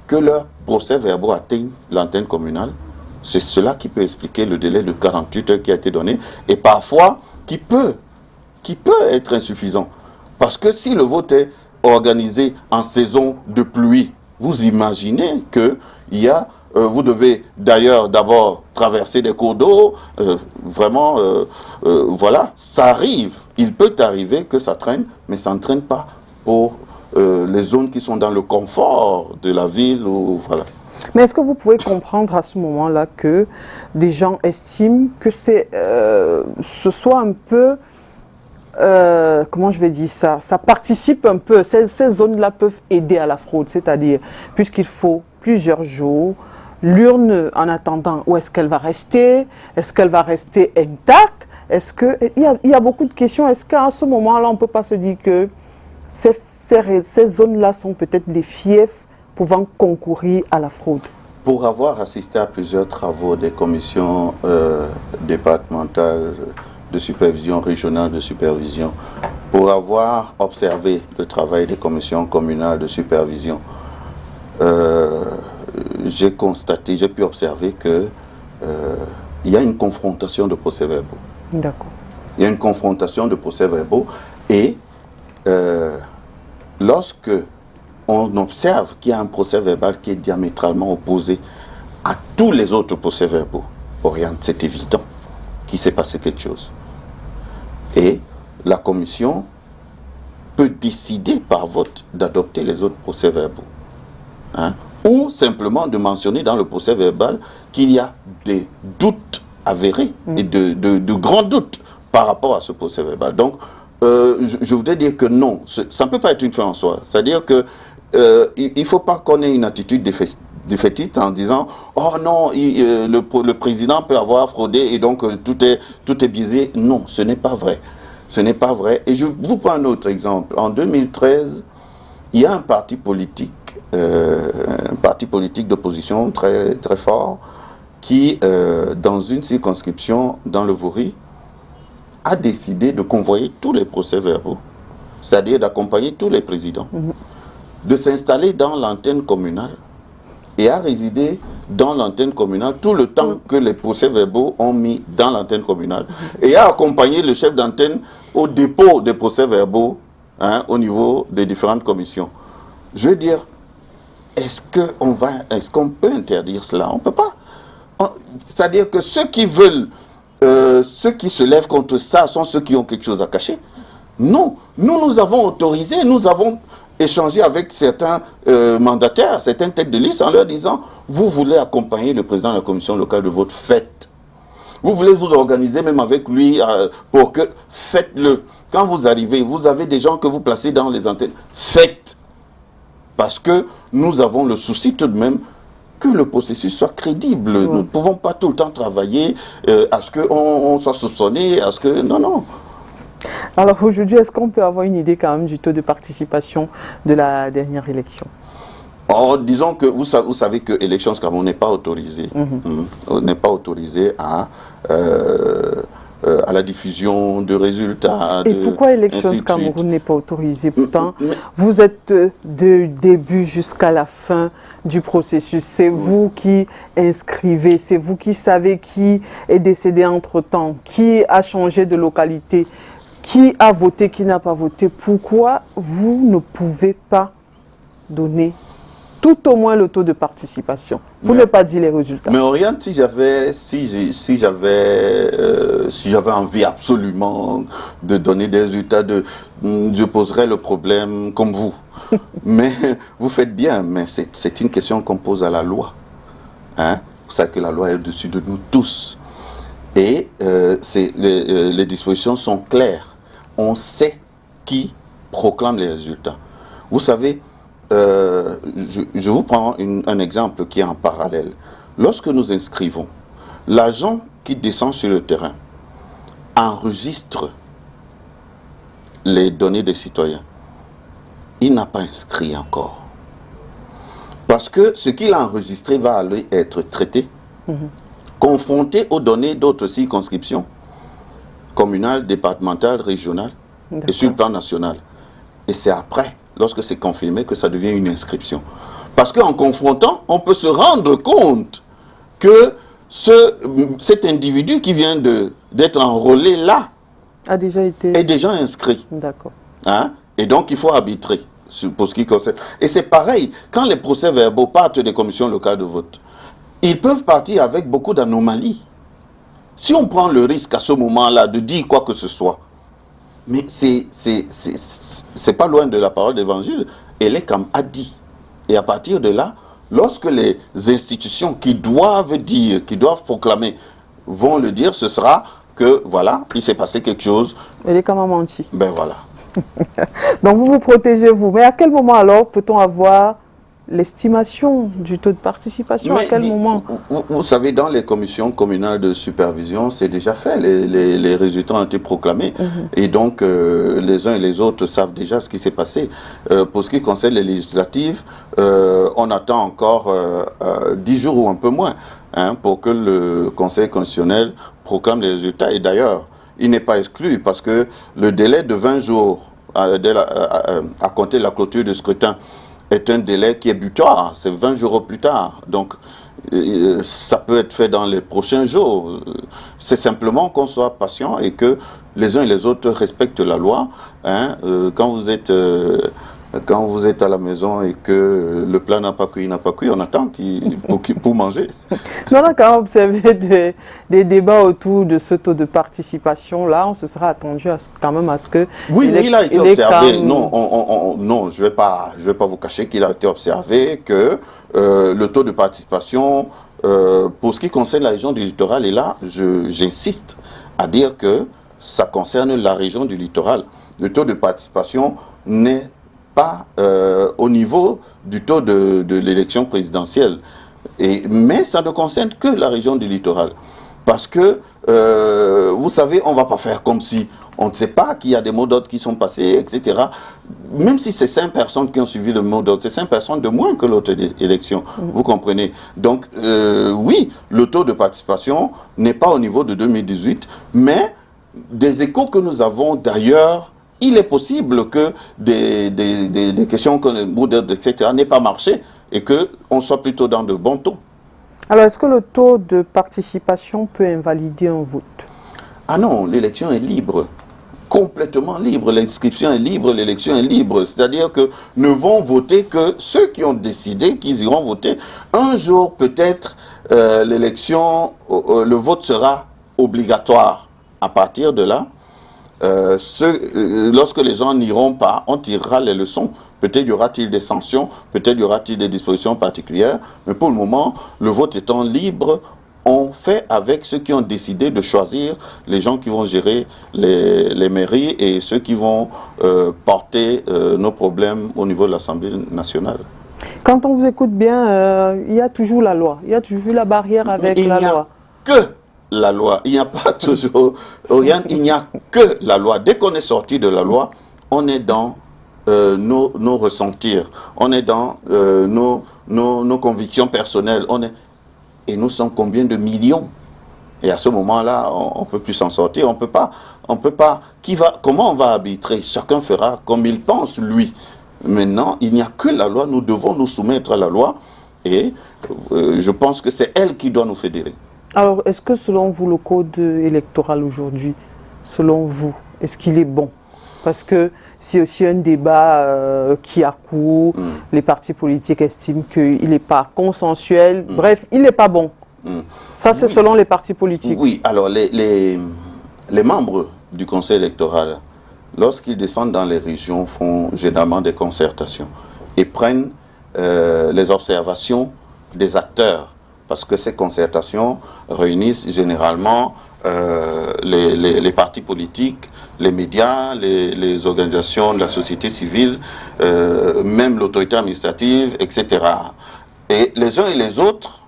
que leurs procès-verbaux atteignent l'antenne communale. C'est cela qui peut expliquer le délai de 48 heures qui a été donné et parfois qui peut être insuffisant. Parce que si le vote est organisé en saison de pluie, vous imaginez que vous devez d'ailleurs d'abord traverser des cours d'eau, voilà, ça arrive. Il peut arriver que ça traîne, mais ça ne traîne pas pour les zones qui sont dans le confort de la ville. Voilà. Mais est-ce que vous pouvez comprendre à ce moment-là que des gens estiment que ce soit un peu... comment je vais dire ça participe un peu, ces zones-là peuvent aider à la fraude, c'est-à-dire, puisqu'il faut plusieurs jours, l'urne, en attendant, où est-ce qu'elle va rester? Est-ce qu'elle va rester intacte? Il y a beaucoup de questions. Est-ce qu'à ce moment-là, on ne peut pas se dire que ces zones-là sont peut-être les fiefs pouvant concourir à la fraude? Pour avoir assisté à plusieurs travaux des commissions départementales de supervision, régionale de supervision, pour avoir observé le travail des commissions communales de supervision, j'ai pu observer que il y a une confrontation de procès-verbaux. D'accord. Il y a une confrontation de procès-verbaux et lorsque on observe qu'il y a un procès-verbal qui est diamétralement opposé à tous les autres procès-verbaux, c'est évident qu'il s'est passé quelque chose. Et la commission peut décider par vote d'adopter les autres procès-verbaux. Hein, ou simplement de mentionner dans le procès-verbal qu'il y a des doutes avérés et de grands doutes par rapport à ce procès-verbal. Donc, je voudrais dire que non, ça ne peut pas être une fin en soi. C'est-à-dire que il ne faut pas qu'on ait une attitude défaitiste en disant « Oh non, le président peut avoir fraudé et donc tout est biaisé ». Non, ce n'est pas vrai. Ce n'est pas vrai. Et je vous prends un autre exemple. En 2013, il y a un parti politique d'opposition très, très fort qui, dans une circonscription dans le Vouri, a décidé de convoyer tous les procès-verbaux, c'est-à-dire d'accompagner tous les présidents, de s'installer dans l'antenne communale et a résidé dans l'antenne communale tout le temps que les procès-verbaux ont mis dans l'antenne communale et a accompagné le chef d'antenne au dépôt des procès-verbaux au niveau des différentes commissions. Je veux dire, est-ce qu'on peut interdire cela? On ne peut pas. C'est-à-dire que ceux qui veulent, ceux qui se lèvent contre ça sont ceux qui ont quelque chose à cacher. Non, nous avons autorisé, nous avons échangé avec certains mandataires, certaines têtes de liste en leur disant « Vous voulez accompagner le président de la commission locale de vote, faites. Vous voulez vous organiser même avec lui pour que, faites-le. Quand vous arrivez, vous avez des gens que vous placez dans les antennes, faites. Parce que nous avons le souci tout de même que le processus soit crédible. Nous ne pouvons pas tout le temps travailler à ce qu'on soit soupçonné, à ce que... Non, non. Alors aujourd'hui, est-ce qu'on peut avoir une idée quand même du taux de participation de la dernière élection? Disons que vous savez que Élections Cameroun n'est pas autorisé. N'est pas autorisé à la diffusion de résultats. Et pourquoi Élections Cameroun n'est pas autorisé? Pourtant, vous êtes du début jusqu'à la fin du processus. C'est vous qui inscrivez, c'est vous qui savez qui est décédé entre-temps, qui a changé de localité, qui a voté, qui n'a pas voté. Pourquoi vous ne pouvez pas donner tout au moins le taux de participation, pour ne pas dire les résultats. Mais Oriane, si j'avais envie absolument de donner des résultats, je poserais le problème comme vous. Mais vous faites bien, mais c'est une question qu'on pose à la loi. Hein? C'est pour ça que la loi est au-dessus de nous tous. Et les dispositions sont claires. On sait qui proclame les résultats. Vous savez, je vous prends un exemple qui est en parallèle. Lorsque nous inscrivons, l'agent qui descend sur le terrain enregistre les données des citoyens. Il n'a pas inscrit encore. Parce que ce qu'il a enregistré va aller être traité, confronté aux données d'autres circonscriptions, communales, départementales, régionales, et sur le plan national. Et c'est après, lorsque c'est confirmé, que ça devient une inscription. Parce qu'en confrontant, on peut se rendre compte que cet individu qui vient d'être enrôlé là est déjà inscrit. D'accord. Hein? Et donc, il faut arbitrer pour ce qui concerne. Et c'est pareil, quand les procès-verbaux partent des commissions locales de vote, ils peuvent partir avec beaucoup d'anomalies. Si on prend le risque à ce moment-là de dire quoi que ce soit, mais c'est pas loin de la parole d'évangile, elle est comme a dit. Et à partir de là, lorsque les institutions qui doivent dire, qui doivent proclamer, vont le dire, ce sera que, voilà, il s'est passé quelque chose. Elle est comme un menti. Ben voilà. Donc vous vous protégez vous. Mais à quel moment alors peut-on avoir l'estimation du taux de participation? À quel moment? Vous savez, dans les commissions communales de supervision, c'est déjà fait. Les résultats ont été proclamés. Et donc, les uns et les autres savent déjà ce qui s'est passé. Pour ce qui concerne les législatives, on attend encore 10 jours ou un peu moins pour que le Conseil constitutionnel proclame les résultats. Et d'ailleurs, il n'est pas exclu parce que le délai de 20 jours à compter de la clôture du scrutin est un délai qui est butoir, c'est 20 jours plus tard. Donc, ça peut être fait dans les prochains jours. C'est simplement qu'on soit patient et que les uns et les autres respectent la loi. Hein. Quand vous êtes à la maison et que le plat n'a pas cuit, on attend pour manger. On a quand même observé des débats autour de ce taux de participation-là. On se sera attendu quand même à ce que... Oui, il a été observé. Non, je vais pas vous cacher qu'il a été observé que le taux de participation, pour ce qui concerne la région du littoral, et là, j'insiste à dire que ça concerne la région du littoral. Le taux de participation n'est pas au niveau du taux de l'élection présidentielle. Mais ça ne concerne que la région du littoral. Parce que, vous savez, on ne va pas faire comme si on ne sait pas qu'il y a des mots d'ordre qui sont passés, etc. Même si c'est 5 personnes qui ont suivi le mot d'ordre, c'est 5 personnes de moins que l'autre élection. Vous comprenez? Donc, oui, le taux de participation n'est pas au niveau de 2018, mais des échos que nous avons d'ailleurs, il est possible que des questions comme le mot d'ordre, etc., n'aient pas marché et qu'on soit plutôt dans de bons taux. Alors, est-ce que le taux de participation peut invalider un vote? Ah non, l'élection est libre, complètement libre. L'inscription est libre, l'élection est libre. C'est-à-dire que ne vont voter que ceux qui ont décidé qu'ils iront voter. Un jour, peut-être, l'élection, le vote sera obligatoire. À partir de là, lorsque les gens n'iront pas, on tirera les leçons. Peut-être y aura-t-il des sanctions, peut-être y aura-t-il des dispositions particulières, mais pour le moment, le vote étant libre, on fait avec ceux qui ont décidé de choisir les gens qui vont gérer les mairies et ceux qui vont porter nos problèmes au niveau de l'Assemblée nationale. Quand on vous écoute bien, il y a toujours la loi, il y a toujours la barrière avec la loi. Que la loi, il n'y a pas toujours, Oriane, il n'y a que la loi. Dès qu'on est sorti de la loi, on est dans nos ressentir, on est dans nos convictions personnelles, et nous sommes combien de millions? Et à ce moment-là, on ne peut plus s'en sortir, on peut pas, comment on va arbitrer? Chacun fera comme il pense, lui. Maintenant, il n'y a que la loi, nous devons nous soumettre à la loi, et je pense que c'est elle qui doit nous fédérer. Alors, est-ce que selon vous, le code électoral aujourd'hui, selon vous, est-ce qu'il est bon? Parce que c'est aussi un débat qui a cours. Les partis politiques estiment qu'il n'est pas consensuel. Bref, il n'est pas bon. Ça, c'est selon les partis politiques. Oui, alors les membres du conseil électoral, lorsqu'ils descendent dans les régions, font généralement des concertations et prennent les observations des acteurs, parce que ces concertations réunissent généralement les partis politiques, les médias, les organisations de la société civile, même l'autorité administrative, etc. Et les uns et les autres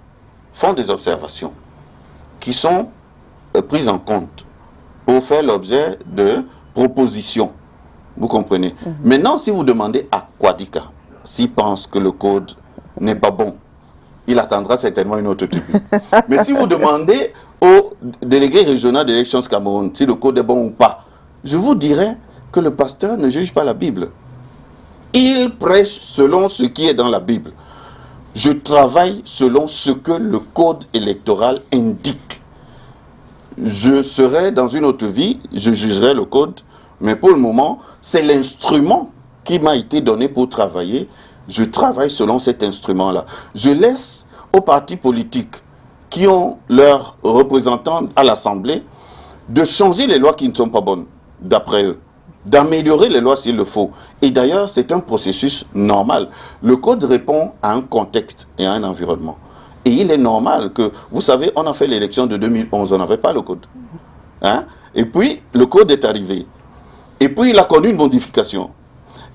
font des observations qui sont prises en compte pour faire l'objet de propositions. Vous comprenez? Maintenant, si vous demandez à Kouadika s'il pense que le code n'est pas bon, il attendra certainement une autre tribune. Mais si vous demandez au délégué régional d'élections Cameroun si le code est bon ou pas, je vous dirais que le pasteur ne juge pas la Bible. Il prêche selon ce qui est dans la Bible. Je travaille selon ce que le code électoral indique. Je serai dans une autre vie, je jugerai le code, mais pour le moment, c'est l'instrument qui m'a été donné pour travailler. Je travaille selon cet instrument-là. Je laisse aux partis politiques qui ont leurs représentants à l'Assemblée de changer les lois qui ne sont pas bonnes, d'après eux, d'améliorer les lois s'il le faut. Et d'ailleurs, c'est un processus normal. Le code répond à un contexte et à un environnement. Et il est normal que, vous savez, on a fait l'élection de 2011, on n'avait pas le code. Hein? Et puis, le code est arrivé. Et puis, il a connu une modification.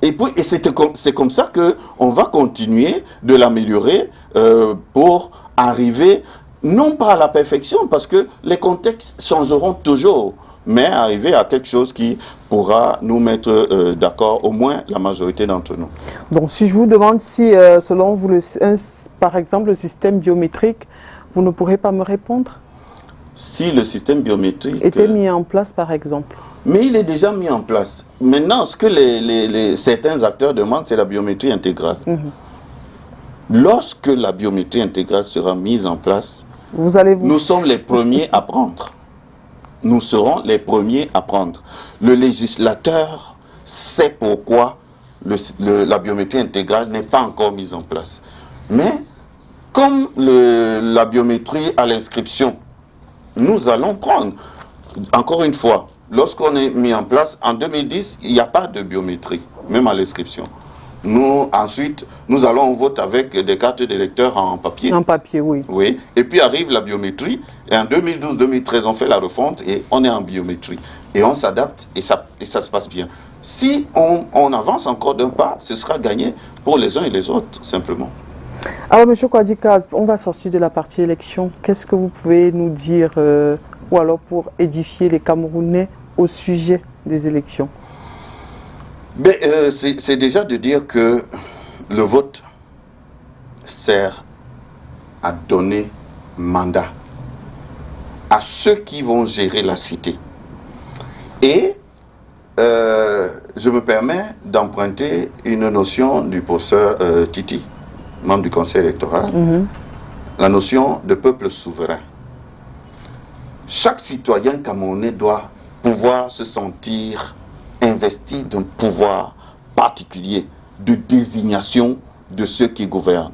Et puis, c'est comme ça qu'on va continuer de l'améliorer pour arriver, non pas à la perfection, parce que les contextes changeront toujours, mais arriver à quelque chose qui pourra nous mettre d'accord, au moins la majorité d'entre nous. Donc, si je vous demande si, selon vous, par exemple, le système biométrique, vous ne pourrez pas me répondre? Si le système biométrique était mis en place, par exemple. Mais il est déjà mis en place. Maintenant, ce que certains acteurs demandent, c'est la biométrie intégrale. Lorsque la biométrie intégrale sera mise en place, nous sommes les premiers à prendre. Nous serons les premiers à prendre. Le législateur sait pourquoi la biométrie intégrale n'est pas encore mise en place. Mais comme la biométrie à l'inscription, nous allons prendre, encore une fois, lorsqu'on est mis en place, en 2010, il n'y a pas de biométrie, même à l'inscription. Ensuite, nous allons au vote avec des cartes d'électeurs en papier. En papier, oui. Oui. Et puis arrive la biométrie. Et en 2012-2013, on fait la refonte et on est en biométrie. Et on s'adapte et ça se passe bien. Si on avance encore d'un pas, ce sera gagné pour les uns et les autres, simplement. Alors, M. Kouadika, on va sortir de la partie élection. Qu'est-ce que vous pouvez nous dire, ou alors pour édifier les Camerounais au sujet des élections? C'est déjà de dire que le vote sert à donner mandat à ceux qui vont gérer la cité. Et je me permets d'emprunter une notion du professeur Titi, membre du conseil électoral, la notion de peuple souverain. Chaque citoyen camerounais doit pouvoir se sentir investi d'un pouvoir particulier de désignation de ceux qui gouvernent.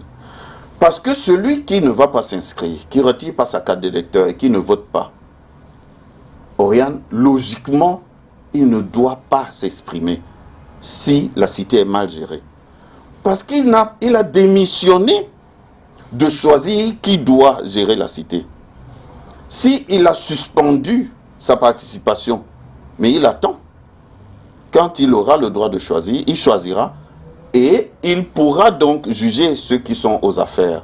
Parce que celui qui ne va pas s'inscrire, qui ne retire pas sa carte d'électeur et qui ne vote pas, Oriane, logiquement, il ne doit pas s'exprimer si la cité est mal gérée. Parce qu'il a démissionné de choisir qui doit gérer la cité. S'il a suspendu sa participation, mais il attend. Quand il aura le droit de choisir, il choisira et il pourra donc juger ceux qui sont aux affaires.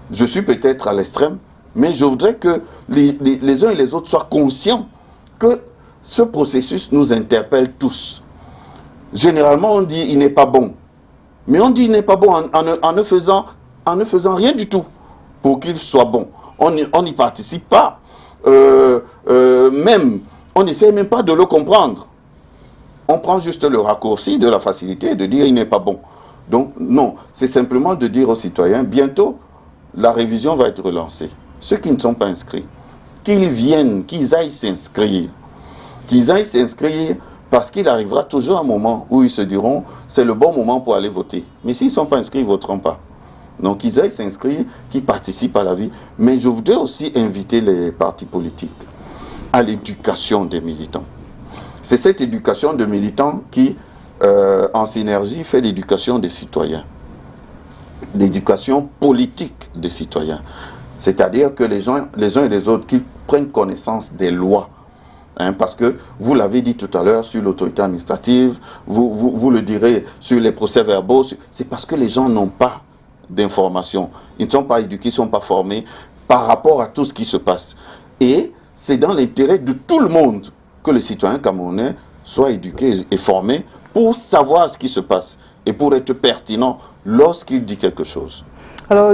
Je suis peut-être à l'extrême, mais je voudrais que les uns et les autres soient conscients que ce processus nous interpelle tous. Généralement, on dit il n'est pas bon. Mais on dit il n'est pas bon en ne faisant rien du tout pour qu'il soit bon. On n'y participe pas. Même, on n'essaie même pas de le comprendre. On prend juste le raccourci de la facilité de dire il n'est pas bon. Donc non, c'est simplement de dire aux citoyens, bientôt, la révision va être relancée. Ceux qui ne sont pas inscrits, qu'ils viennent, qu'ils aillent s'inscrire. Qu'ils aillent s'inscrire Parce qu'il arrivera toujours un moment où ils se diront, c'est le bon moment pour aller voter. Mais s'ils ne sont pas inscrits, ils ne voteront pas. Donc ils aillent s'inscrire, qu'ils participent à la vie. Mais je voudrais aussi inviter les partis politiques à l'éducation des militants. C'est cette éducation de militants qui, en synergie, fait l'éducation des citoyens. L'éducation politique des citoyens. C'est-à-dire que les uns et les autres, qu'ils prennent connaissance des lois. Hein, parce que vous l'avez dit tout à l'heure sur l'autorité administrative, vous le direz sur les procès-verbaux, c'est parce que les gens n'ont pas d'informations. Ils ne sont pas éduqués, ils ne sont pas formés par rapport à tout ce qui se passe. Et c'est dans l'intérêt de tout le monde que le citoyen camerounais soit éduqué et formé pour savoir ce qui se passe et pour être pertinent lorsqu'il dit quelque chose. Alors,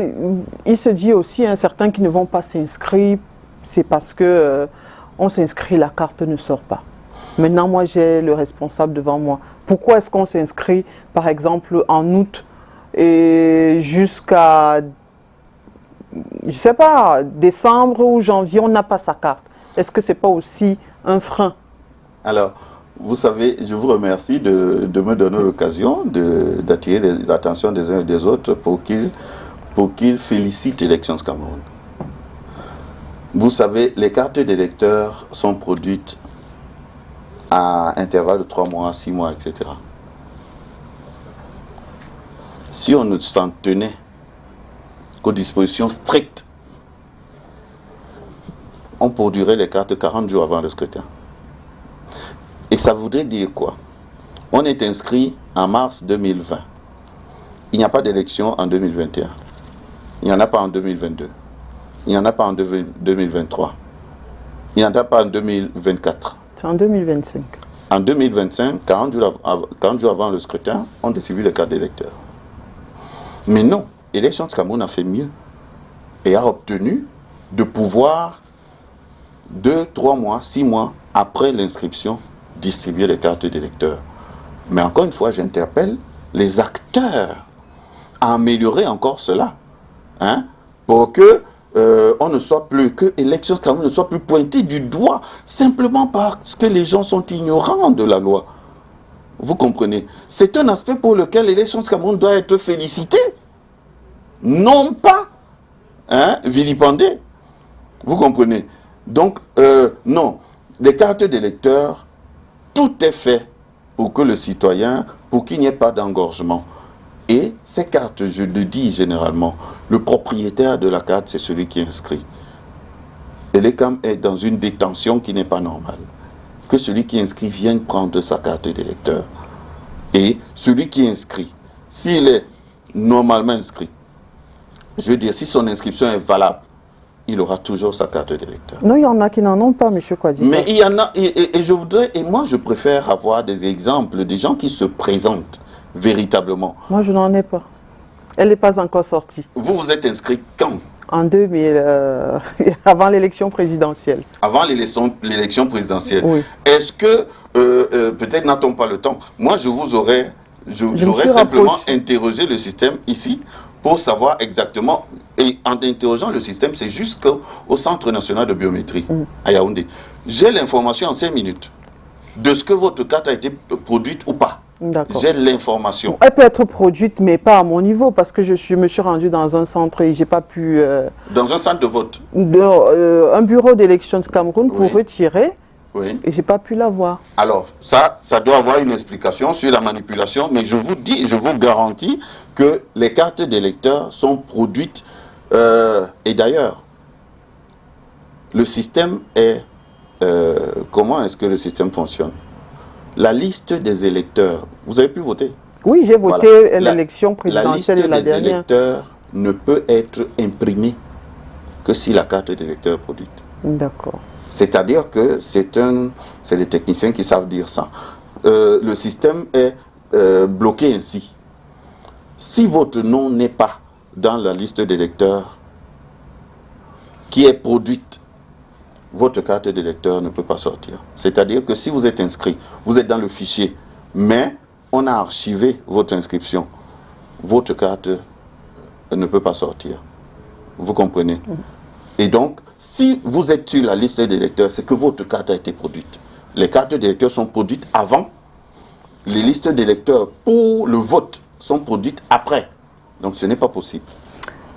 il se dit aussi, certains qui ne vont pas s'inscrire, c'est parce que on s'inscrit, la carte ne sort pas. Maintenant, moi, j'ai le responsable devant moi. Pourquoi est-ce qu'on s'inscrit, par exemple, en août et jusqu'à, je ne sais pas, décembre ou janvier, on n'a pas sa carte? Est-ce que ce n'est pas aussi un frein? Alors, vous savez, je vous remercie de me donner l'occasion d'attirer l'attention des uns et des autres pour qu'ils félicitent Élections Cameroun. Vous savez, les cartes d'électeurs sont produites à intervalle de 3 mois, 6 mois, etc. Si on ne s'en tenait qu'aux dispositions strictes, on produirait les cartes 40 jours avant le scrutin. Et ça voudrait dire quoi? On est inscrit en mars 2020. Il n'y a pas d'élection en 2021. Il n'y en a pas en 2022. Il n'y en a pas en 2023. Il n'y en a pas en 2024. C'est en 2025. En 2025, 40 jours avant le scrutin, on distribue les cartes d'électeurs. Mais non, Élections Cameroun a fait mieux et a obtenu de pouvoir 2, 3 mois, 6 mois après l'inscription distribuer les cartes d'électeurs. Mais encore une fois, j'interpelle les acteurs à améliorer encore cela, hein, pour que on ne soit plus, que Élections Cameroun ne soit plus pointée du doigt simplement parce que les gens sont ignorants de la loi. Vous comprenez? C'est un aspect pour lequel Élections Cameroun doit être félicité, non pas vilipendé. Vous comprenez? Donc, non, les cartes d'électeurs, tout est fait pour que le citoyen, pour qu'il n'y ait pas d'engorgement. Et ces cartes, je le dis généralement, le propriétaire de la carte, c'est celui qui inscrit. Et l'ECAM est dans une détention qui n'est pas normale. Que celui qui inscrit vienne prendre sa carte d'électeur. Et celui qui inscrit, s'il est normalement inscrit, je veux dire, si son inscription est valable, il aura toujours sa carte d'électeur. Non, il y en a qui n'en ont pas, M. Kouadi. Mais il y en a, et je voudrais, et moi je préfère avoir des exemples, des gens qui se présentent véritablement. Moi, je n'en ai pas. Elle n'est pas encore sortie. Vous vous êtes inscrit quand? En 2000, avant l'élection présidentielle. Avant l'élection présidentielle. Oui. Est-ce que, peut-être n'a-t-on pas le temps, moi j'aurais simplement interrogé le système ici pour savoir exactement, et en interrogeant le système, c'est jusqu'au Centre national de biométrie à Yaoundé. J'ai l'information en 5 minutes de ce que votre carte a été produite ou pas. J'ai l'information. Elle peut être produite, mais pas à mon niveau, parce que je me suis rendu dans un centre et j'ai pas pu... dans un centre de vote un bureau d'élection de Cameroun pour retirer, et j'ai pas pu l'avoir. Alors, ça doit avoir une explication sur la manipulation, mais je vous dis, je vous garantis que les cartes d'électeurs sont produites, et d'ailleurs, le système est... comment est-ce que le système fonctionne? La liste des électeurs, vous avez pu voter? Oui, j'ai voté à l'élection présidentielle de la dernière. La liste des électeurs ne peut être imprimée que si la carte d'électeur est produite. D'accord. C'est-à-dire que c'est des techniciens qui savent dire ça. Le système est bloqué ainsi. Si votre nom n'est pas dans la liste d'électeurs qui est produite, votre carte d'électeur ne peut pas sortir. C'est-à-dire que si vous êtes inscrit, vous êtes dans le fichier, mais on a archivé votre inscription, votre carte ne peut pas sortir. Vous comprenez? Et donc, si vous êtes sur la liste d'électeurs, c'est que votre carte a été produite. les cartes d'électeurs sont produites avant, les listes d'électeurs pour le vote sont produites après. Donc ce n'est pas possible.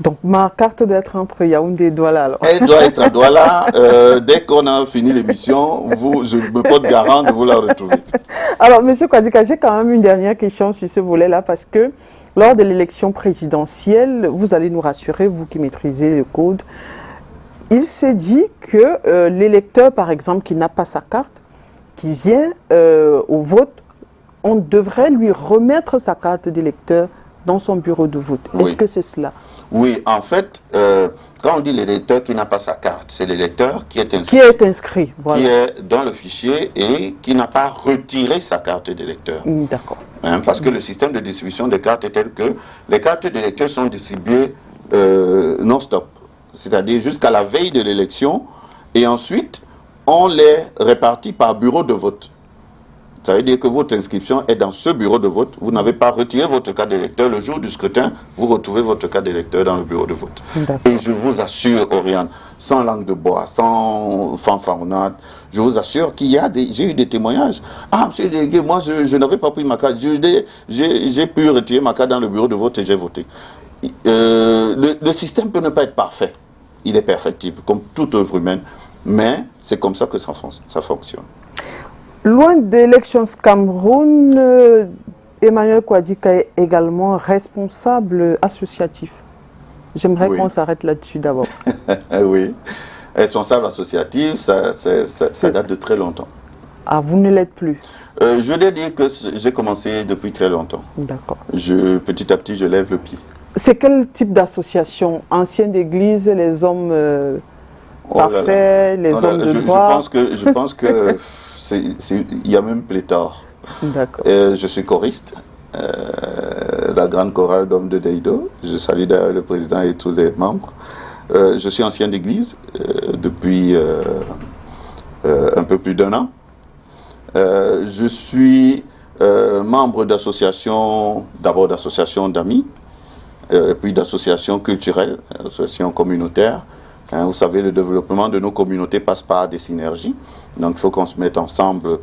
Donc ma carte doit être entre Yaoundé et Douala alors. Elle doit être à Douala. Dès qu'on a fini l'émission, je me porte garant de vous la retrouver. Alors, M. Kwadika, j'ai quand même une dernière question sur ce volet-là parce que lors de l'élection présidentielle, vous allez nous rassurer, vous qui maîtrisez le code, il s'est dit que l'électeur, par exemple, qui n'a pas sa carte, qui vient au vote, on devrait lui remettre sa carte d'électeur dans son bureau de vote. Oui. Est-ce que c'est cela? Oui, en fait, quand on dit l'électeur qui n'a pas sa carte, c'est l'électeur qui est inscrit. Qui est inscrit, voilà. Qui est dans le fichier et qui n'a pas retiré sa carte d'électeur. D'accord. Hein, parce que le système de distribution des cartes est tel que les cartes d'électeurs sont distribuées non-stop. C'est-à-dire jusqu'à la veille de l'élection et ensuite, on les répartit par bureau de vote. Ça veut dire que votre inscription est dans ce bureau de vote. Vous n'avez pas retiré votre carte d'électeur. Le jour du scrutin, vous retrouvez votre carte d'électeur dans le bureau de vote. Et je vous assure, Oriane, sans langue de bois, sans fanfaronnade, je vous assure qu'il y a j'ai eu des témoignages. Ah, monsieur le délégué, moi, je n'avais pas pris ma carte. J'ai pu retirer ma carte dans le bureau de vote et j'ai voté. Le système peut ne pas être parfait. Il est perfectible, comme toute œuvre humaine. Mais c'est comme ça que ça fonctionne. Loin d'Elections Cameroun, Emmanuel Kwadika est également responsable associatif. J'aimerais qu'on s'arrête là-dessus d'abord. Oui, responsable associatif, ça date de très longtemps. Ah, vous ne l'êtes plus? Je dois dire que j'ai commencé depuis très longtemps. D'accord. Petit à petit, je lève le pied. C'est quel type d'association? Ancienne d'église, les hommes parfaits, les hommes de droit? Je pense que il y a même pléthore. D'accord. Je suis choriste, la grande chorale d'hommes de Deido. Je salue d'ailleurs le président et tous les membres. Je suis ancien d'église depuis un peu plus d'1 an. Je suis membre d'associations, d'abord d'associations d'amis, puis d'associations culturelles, associations communautaires. Hein, vous savez, le développement de nos communautés passe par des synergies. Donc, il faut qu'on se mette ensemble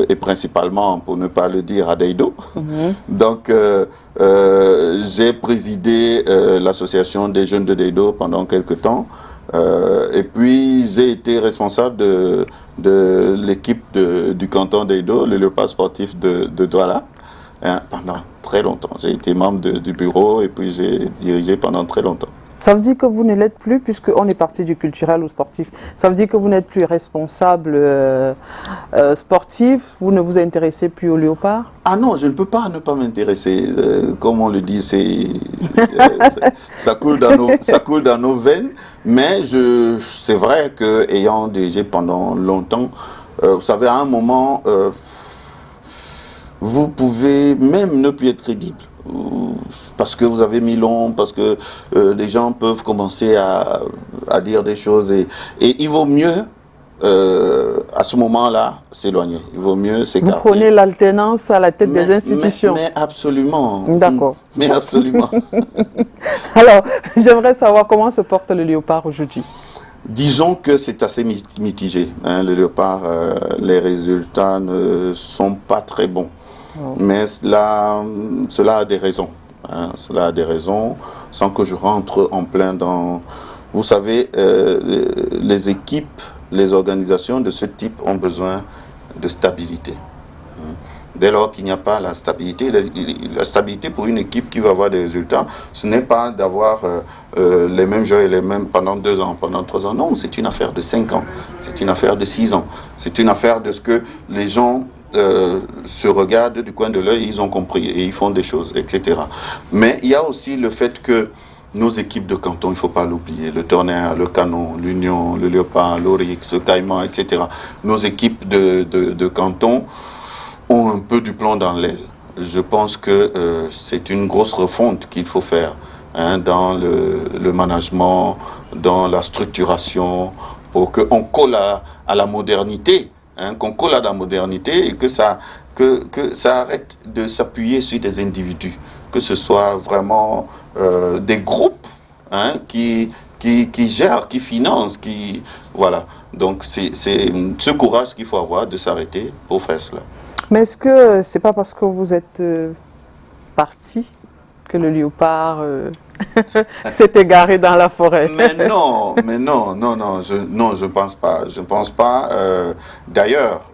et principalement, pour ne pas le dire, à Deido. Donc, j'ai présidé l'association des jeunes de Deido pendant quelques temps. Et puis, j'ai été responsable de l'équipe du canton Deido, le Léopard sportif de Douala, hein, pendant très longtemps. J'ai été membre du bureau et puis j'ai dirigé pendant très longtemps. Ça veut dire que vous ne l'êtes plus, puisqu'on est parti du culturel au sportif. Ça veut dire que vous n'êtes plus responsable sportif, vous ne vous intéressez plus au léopard? Ah non, je ne peux pas ne pas m'intéresser. Comme on le dit, ça coule dans nos veines. Mais c'est vrai qu'ayant dirigé pendant longtemps, vous savez, à un moment, vous pouvez même ne plus être crédible. Parce que vous avez mis long, parce que les gens peuvent commencer à dire des choses et il vaut mieux à ce moment-là s'éloigner. Il vaut mieux s'écarter. Vous prenez l'alternance à la tête des institutions. Mais absolument. D'accord. Mais absolument. Alors, j'aimerais savoir comment se porte le léopard aujourd'hui. Disons que c'est assez mitigé. Hein, le léopard, les résultats ne sont pas très bons. Mais cela a des raisons. Hein, cela a des raisons, sans que je rentre en plein dans... Vous savez, les équipes, les organisations de ce type ont besoin de stabilité. Dès lors qu'il n'y a pas la stabilité pour une équipe qui va avoir des résultats, ce n'est pas d'avoir les mêmes joueurs et les mêmes pendant 2 ans, pendant 3 ans. Non, c'est une affaire de 5 ans, c'est une affaire de 6 ans. C'est une affaire de ce que les gens se regardent du coin de l'œil, ils ont compris et ils font des choses, etc. Mais il y a aussi le fait que nos équipes de canton, il ne faut pas l'oublier, le Tonnerre, le Canon, l'Union, le Léopard, l'Orix, le Caïman, etc. Nos équipes de canton ont un peu du plomb dans l'aile. Je pense que c'est une grosse refonte qu'il faut faire hein, dans le management, dans la structuration, pour qu'on colle à la modernité. Hein, qu'on colle à la modernité et que ça arrête de s'appuyer sur des individus, que ce soit vraiment des groupes hein, qui qui gère, qui finance, qui... Voilà. Donc, c'est ce courage qu'il faut avoir de s'arrêter pour faire cela. Mais est-ce que c'est pas parce que vous êtes parti que le léopard s'est égaré dans la forêt? Mais non, je pense pas. Je pense pas. D'ailleurs,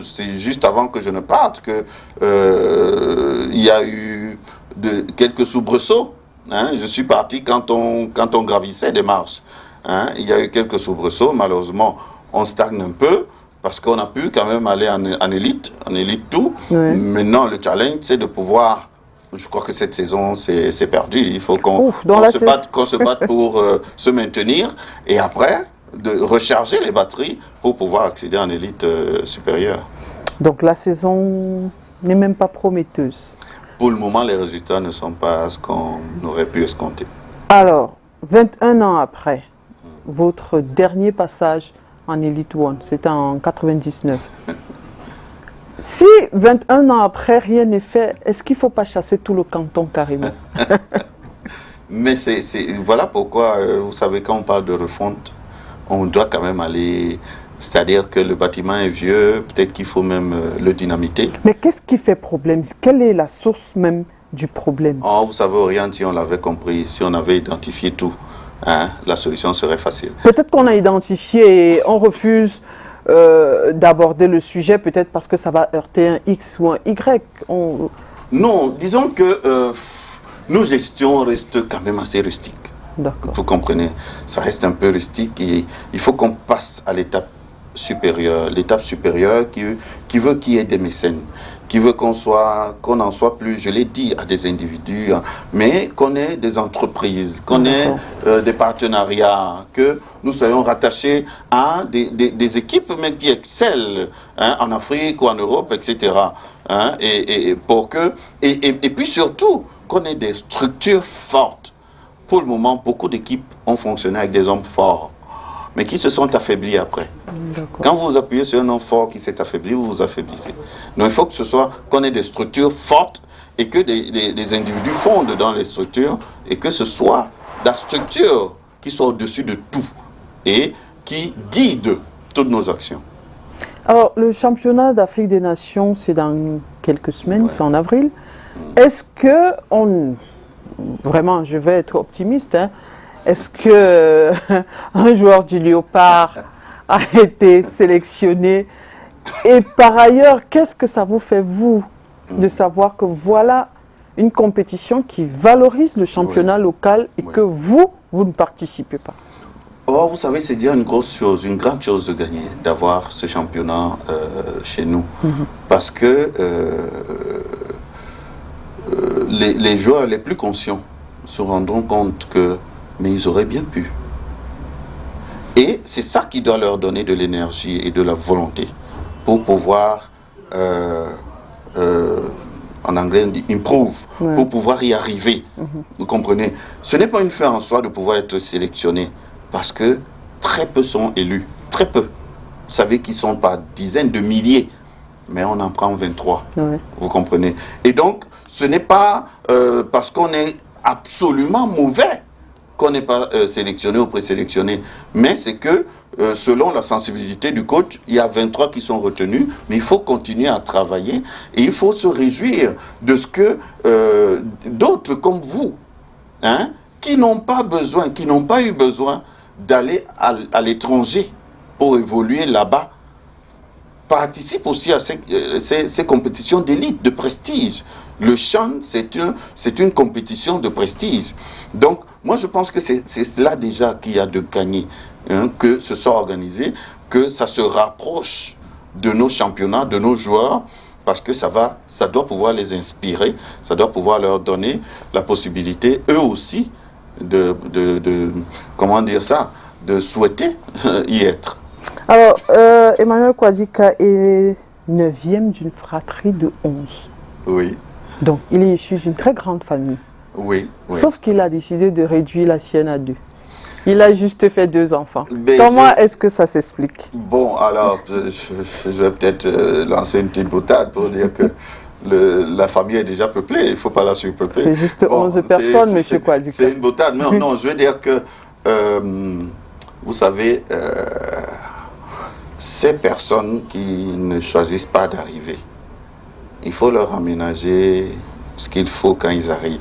c'est juste avant que je ne parte que il y a eu quelques soubresauts. Hein. Je suis parti quand on gravissait des marches. Hein. Il y a eu quelques soubresauts. Malheureusement, on stagne un peu parce qu'on a pu quand même aller en élite tout. Oui. Maintenant, le challenge, c'est de pouvoir... Je crois que cette saison, c'est perdu. Il faut qu'on se batte pour se maintenir et après, de recharger les batteries pour pouvoir accéder en élite supérieure. Donc la saison n'est même pas prometteuse. Pour le moment, les résultats ne sont pas ce qu'on aurait pu escompter. Alors, 21 ans après, votre dernier passage en Elite One, c'était en 99. Si 21 ans après, rien n'est fait, est-ce qu'il ne faut pas chasser tout le canton carrément? Mais voilà pourquoi, vous savez, quand on parle de refonte, on doit quand même aller... C'est-à-dire que le bâtiment est vieux, peut-être qu'il faut même le dynamiter. Mais qu'est-ce qui fait problème? Quelle est la source même du problème? Oh, vous savez, Oriane, si on l'avait compris, si on avait identifié tout, hein, la solution serait facile. Peut-être qu'on a identifié et on refuse d'aborder le sujet, peut-être parce que ça va heurter un X ou un Y. Non, disons que nos gestions restent quand même assez rustiques. D'accord. Vous comprenez, ça reste un peu rustique et il faut qu'on passe à l'étape supérieure. L'étape supérieure qui veut qu'il y ait des mécènes, qui veut qu'on n'en soit plus, je l'ai dit, à des individus, hein, mais qu'on ait des entreprises, qu'on ait des partenariats, que nous soyons rattachés à des équipes même qui excellent, hein, en Afrique ou en Europe, etc. Hein, et puis surtout, qu'on ait des structures fortes. Pour le moment, beaucoup d'équipes ont fonctionné avec des hommes forts, mais qui se sont affaiblis après. Quand vous appuyez sur un homme fort qui s'est affaibli, vous vous affaiblissez. Donc il faut qu'on ait des structures fortes et que des individus fondent dans les structures et que ce soit la structure qui soit au-dessus de tout et qui guide toutes nos actions. Alors, le championnat d'Afrique des Nations, c'est dans quelques semaines, c'est en avril. Est-ce que vraiment, je vais être optimiste, hein, est-ce que un joueur du Léopard a été sélectionné? Et par ailleurs, qu'est-ce que ça vous fait, vous, de savoir que voilà une compétition qui valorise le championnat local et que vous ne participez pas? Oh, vous savez, c'est dire une grosse chose, une grande chose de gagner, d'avoir ce championnat chez nous. Parce que les joueurs les plus conscients se rendront compte que, mais ils auraient bien pu. Et c'est ça qui doit leur donner de l'énergie et de la volonté pour pouvoir, en anglais on dit improve, pour pouvoir y arriver. Vous comprenez? Ce n'est pas une fin en soi de pouvoir être sélectionné, parce que très peu sont élus, très peu. Vous savez qu'ils sont par dizaines de milliers, mais on en prend 23. Vous comprenez? Et donc, ce n'est pas parce qu'on est absolument mauvais qu'on n'est pas sélectionné ou présélectionné, mais c'est que selon la sensibilité du coach, il y a 23 qui sont retenus, mais il faut continuer à travailler et il faut se réjouir de ce que d'autres comme vous, hein, qui n'ont pas besoin, qui n'ont pas eu besoin d'aller à l'étranger pour évoluer là-bas, participent aussi à ces compétitions d'élite, de prestige. Le CHAN, c'est une compétition de prestige. Donc, moi, je pense que c'est là déjà qu'il y a de gagner, hein, que ce soit organisé, que ça se rapproche de nos championnats, de nos joueurs, parce que ça doit pouvoir les inspirer, ça doit pouvoir leur donner la possibilité, eux aussi, comment dire ça, de souhaiter y être. Alors, Emmanuel Kouadjika est 9e d'une fratrie de 11. Oui. Donc, il est issu d'une très grande famille. Oui. Sauf qu'il a décidé de réduire la sienne à 2. Il a juste fait 2 enfants. Comment est-ce que ça s'explique? Bon, alors, je vais peut-être lancer une petite boutade pour dire que la famille est déjà peuplée, il ne faut pas la surpeupler. C'est juste 11 personnes, M. Kouadika. C'est une boutade. Mais non, je veux dire que, vous savez, ces personnes qui ne choisissent pas d'arriver, il faut leur aménager ce qu'il faut quand ils arrivent.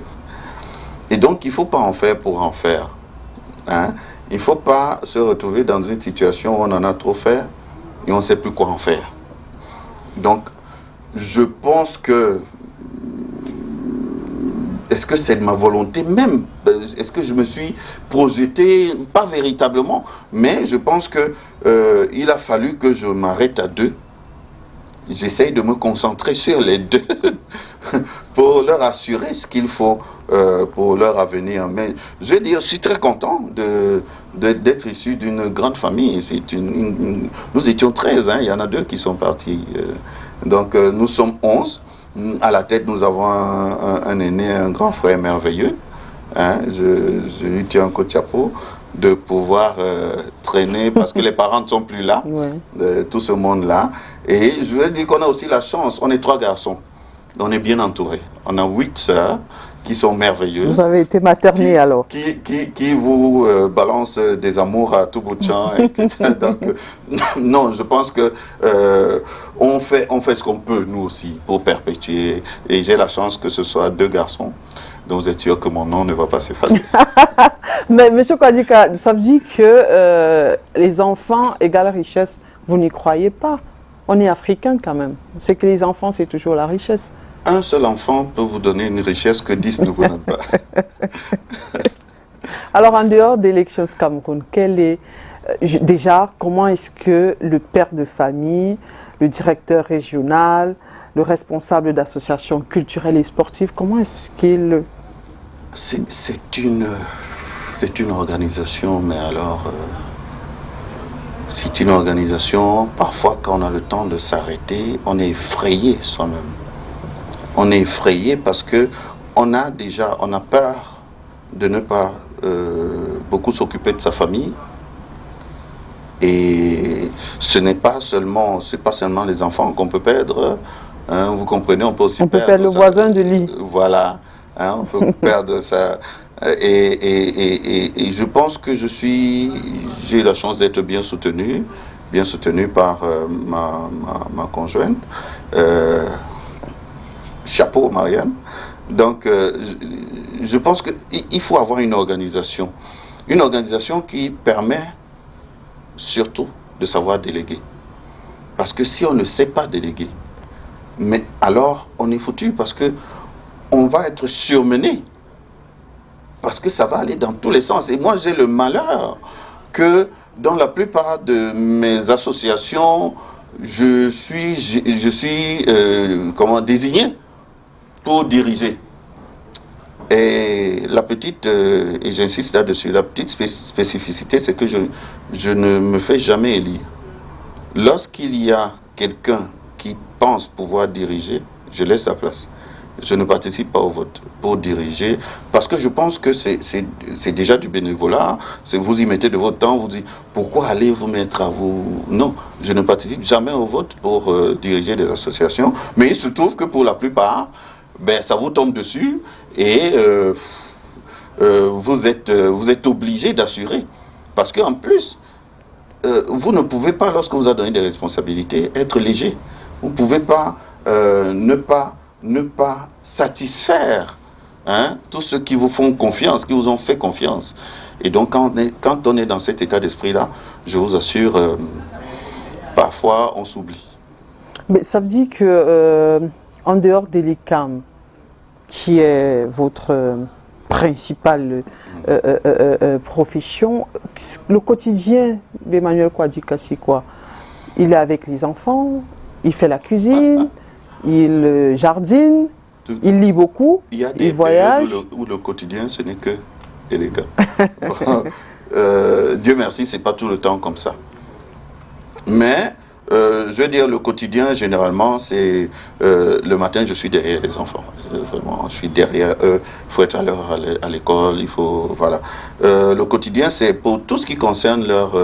Et donc, il ne faut pas en faire pour en faire. Hein? Il ne faut pas se retrouver dans une situation où on en a trop fait et on ne sait plus quoi en faire. Donc, je pense que... Est-ce que c'est de ma volonté même? Est-ce que je me suis projeté? Pas véritablement. Mais je pense qu'il a fallu que je m'arrête à 2. J'essaye de me concentrer sur les 2 pour leur assurer ce qu'il faut pour leur avenir. Mais je veux dire, je suis très content d'être issu d'une grande famille. Nous étions 13, hein, il y en a 2 qui sont partis. Donc nous sommes 11. À la tête, nous avons un aîné, un grand frère merveilleux. Hein, je lui tiens un coup de chapeau de pouvoir traîner parce que les parents ne sont plus là, ouais. Tout ce monde-là. Et je veux dire qu'on a aussi la chance, on est 3 garçons, on est bien entourés. On a 8 sœurs qui sont merveilleuses. Vous avez été materné alors. Qui vous balancent des amours à tout bout de champ. Donc, non, je pense que on fait ce qu'on peut, nous aussi, pour perpétuer. Et j'ai la chance que ce soit 2 garçons. Donc vous êtes sûr que mon nom ne va pas s'effacer. Mais M. Kouadika, ça veut dire que les enfants égale richesse, vous n'y croyez pas. On est africain quand même. C'est que les enfants, c'est toujours la richesse. Un seul enfant peut vous donner une richesse que 10 ne vous donnent pas. Alors, en dehors d'élections Cameroun, déjà, comment est-ce que le père de famille, le directeur régional, le responsable d'associations culturelles et sportives, comment est-ce qu'il... C'est une organisation, mais alors... c'est une organisation, parfois quand on a le temps de s'arrêter, on est effrayé soi-même. On est effrayé parce que on a peur de ne pas beaucoup s'occuper de sa famille. Et ce n'est pas seulement les enfants qu'on peut perdre. Hein, vous comprenez, on peut aussi perdre le voisin de lit. Voilà, hein, on peut perdre ça. Et je pense que j'ai eu la chance d'être bien soutenu par ma conjointe. Chapeau, Marianne. Donc, je pense qu'il faut avoir une organisation qui permet surtout de savoir déléguer. Parce que si on ne sait pas déléguer, mais alors on est foutu parce que on va être surmené. Parce que ça va aller dans tous les sens. Et moi, j'ai le malheur que dans la plupart de mes associations, je suis désigné pour diriger. Et la petite, et j'insiste là-dessus, la petite spécificité, c'est que je ne me fais jamais élire. Lorsqu'il y a quelqu'un qui pense pouvoir diriger, je laisse la place. Je ne participe pas au vote pour diriger, parce que je pense que c'est déjà du bénévolat. Vous y mettez de votre temps, vous dites, pourquoi allez vous mettre à vous... Non, je ne participe jamais au vote pour diriger des associations, mais il se trouve que pour la plupart, ça vous tombe dessus et vous êtes obligé d'assurer. Parce qu'en plus, vous ne pouvez pas, lorsque vous avez donné des responsabilités, être léger. Vous ne pouvez pas ne pas satisfaire tous ceux qui vous font confiance, qui vous ont fait confiance. Et donc, quand on est dans cet état d'esprit-là, je vous assure, parfois, on s'oublie. Mais ça veut dire que, en dehors de l'ICAM, qui est votre principale profession, le quotidien d'Emmanuel Kouadika, c'est quoi? Il est avec les enfants, il fait la cuisine, il jardine, il lit beaucoup, il voyage. Où le quotidien, ce n'est que élégant. Dieu merci, c'est pas tout le temps comme ça. Mais, je veux dire, le quotidien, généralement, c'est... le matin, je suis derrière les enfants. Vraiment, je suis derrière eux. Il faut être à l'heure à l'école, il faut... Voilà. Le quotidien, c'est pour tout ce qui concerne leur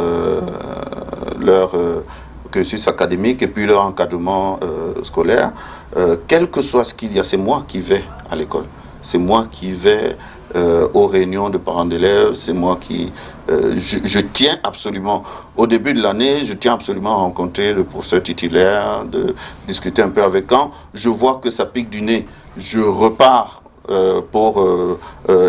cursus académique et puis leur encadrement scolaire. quel que soit ce qu'il y a, c'est moi qui vais à l'école. C'est moi qui vais aux réunions de parents d'élèves, c'est moi qui... je tiens absolument, au début de l'année, je tiens absolument à rencontrer le professeur titulaire, de discuter un peu avec. Quand je vois que ça pique du nez, je repars pour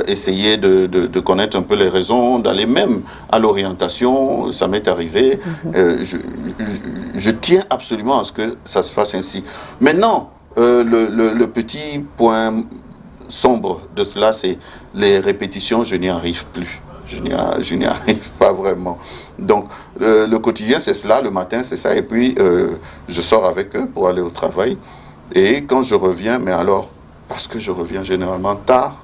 essayer de connaître un peu les raisons, d'aller même à l'orientation. Ça m'est arrivé. Je tiens absolument à ce que ça se fasse ainsi. Maintenant, le petit point sombre de cela, c'est les répétitions, je n'y arrive plus. Je n'y arrive pas vraiment. Donc, le quotidien, c'est cela, le matin, c'est ça, et puis je sors avec eux pour aller au travail. Et quand je reviens, mais alors, parce que je reviens généralement tard,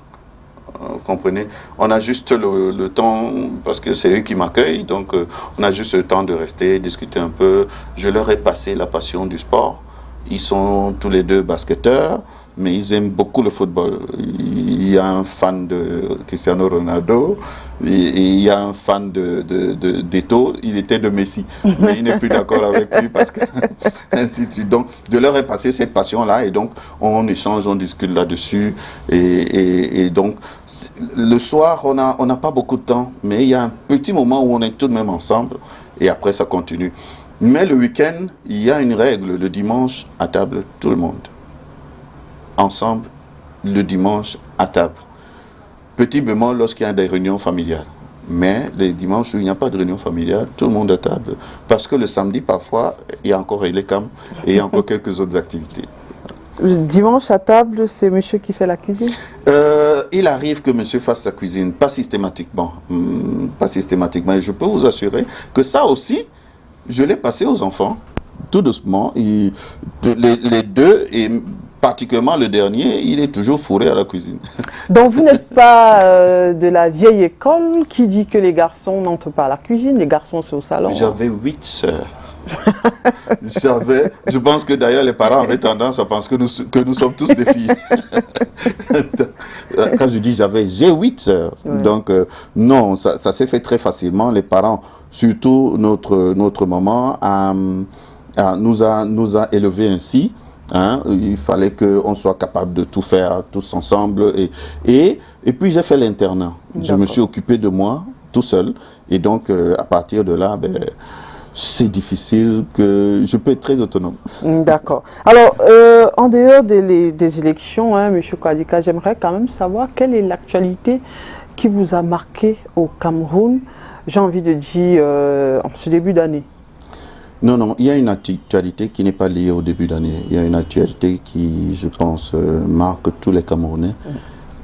vous comprenez, on a juste le temps, parce que c'est eux qui m'accueillent, donc on a juste le temps de rester, discuter un peu. Je leur ai passé la passion du sport. Ils sont tous les deux basketteurs, mais ils aiment beaucoup le football. Il y a un fan de Cristiano Ronaldo, et il y a un fan d'Eto'o, il était de Messi, mais il n'est plus d'accord avec lui parce que ainsi de suite. Donc, je leur ai passé cette passion-là et donc on échange, on discute là-dessus et donc le soir, on n'a pas beaucoup de temps, mais il y a un petit moment où on est tout de même ensemble et après ça continue. Mais le week-end, il y a une règle, le dimanche à table, tout le monde. Ensemble, le dimanche à table. Petit bémol lorsqu'il y a des réunions familiales. Mais les dimanches où il n'y a pas de réunion familiale, tout le monde à table. Parce que le samedi, parfois, il y a encore les cams et il y a encore quelques autres activités. Le dimanche à table, c'est monsieur qui fait la cuisine? Il arrive que monsieur fasse sa cuisine, pas systématiquement. Pas systématiquement. Et je peux vous assurer que ça aussi, je l'ai passé aux enfants, tout doucement. Les deux, et particulièrement le dernier, il est toujours fourré à la cuisine. Donc vous n'êtes pas de la vieille école qui dit que les garçons n'entrent pas à la cuisine, les garçons c'est au salon. J'avais 8 sœurs. Je pense que d'ailleurs les parents avaient tendance à penser que nous sommes tous des filles. Quand je dis j'ai 8 sœurs. Oui. Donc non, ça s'est fait très facilement. Les parents, surtout notre maman, nous a élevés ainsi. Hein, il fallait qu'on soit capable de tout faire tous ensemble. Et puis j'ai fait l'internat. Je me suis occupé de moi tout seul. Et donc à partir de là, c'est difficile, que je peux être très autonome. D'accord. Alors, en dehors des élections, hein, M. Kwadika, j'aimerais quand même savoir quelle est l'actualité qui vous a marqué au Cameroun, j'ai envie de dire, en ce début d'année. Non, il y a une actualité qui n'est pas liée au début d'année. Il y a une actualité qui, je pense, marque tous les Camerounais.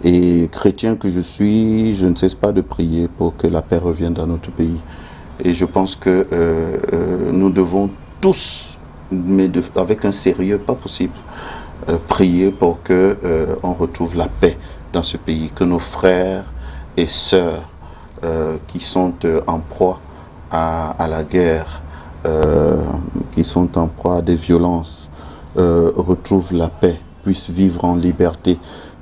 Et chrétien que je suis, je ne cesse pas de prier pour que la paix revienne dans notre pays. Et je pense que nous devons tous, mais avec un sérieux pas possible, prier pour qu'on retrouve la paix dans ce pays. Que nos frères et sœurs qui sont en proie à la guerre, qui sont en proie à des violences, retrouvent la paix, puissent vivre en liberté.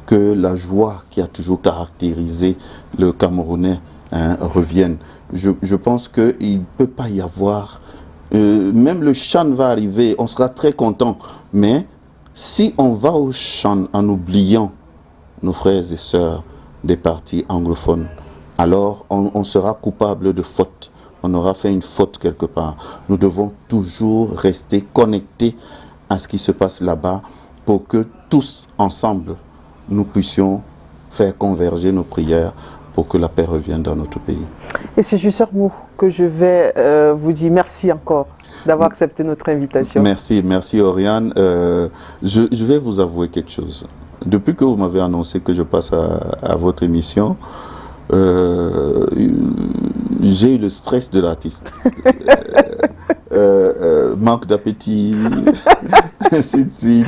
Que la joie qui a toujours caractérisé le Camerounais revienne. Je pense qu'il ne peut pas y avoir, même le chant va arriver, on sera très content, mais si on va au chant en oubliant nos frères et sœurs des partis anglophones, alors on sera coupable de faute, on aura fait une faute quelque part. Nous devons toujours rester connectés à ce qui se passe là-bas pour que tous ensemble, nous puissions faire converger nos prières pour que la paix revienne dans notre pays. Et c'est juste un mot que je vais vous dire merci encore d'avoir accepté notre invitation. Merci Oriane. Je vais vous avouer quelque chose. Depuis que vous m'avez annoncé que je passe à votre émission, j'ai eu le stress de l'artiste. Manque d'appétit, ainsi de suite.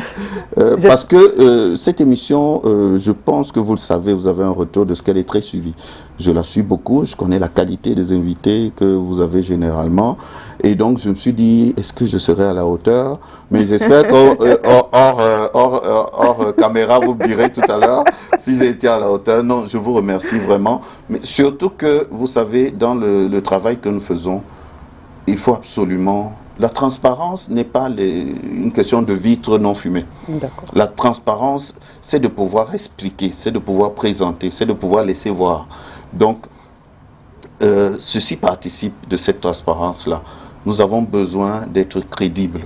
Parce que cette émission, je pense que vous le savez, vous avez un retour de ce qu'elle est très suivie. Je la suis beaucoup, je connais la qualité des invités que vous avez généralement. Et donc, je me suis dit, est-ce que je serai à la hauteur? Mais j'espère qu'hors caméra, vous me direz tout à l'heure si j'ai été à la hauteur. Non, je vous remercie vraiment. Mais surtout que, vous savez, dans le travail que nous faisons, il faut absolument La transparence n'est pas une question de vitre non fumée. La transparence, c'est de pouvoir expliquer, c'est de pouvoir présenter, c'est de pouvoir laisser voir. Donc, ceci participe de cette transparence-là. Nous avons besoin d'être crédibles.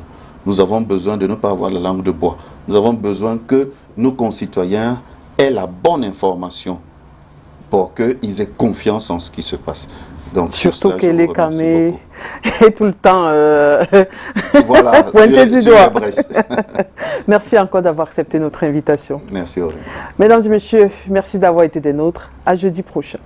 Nous avons besoin de ne pas avoir la langue de bois. Nous avons besoin que nos concitoyens aient la bonne information pour qu'ils aient confiance en ce qui se passe. Donc, surtout que les camés est tout le temps voilà, pointé du doigt. Merci encore d'avoir accepté notre invitation. Merci Aurélie. Mesdames et messieurs, merci d'avoir été des nôtres. À jeudi prochain.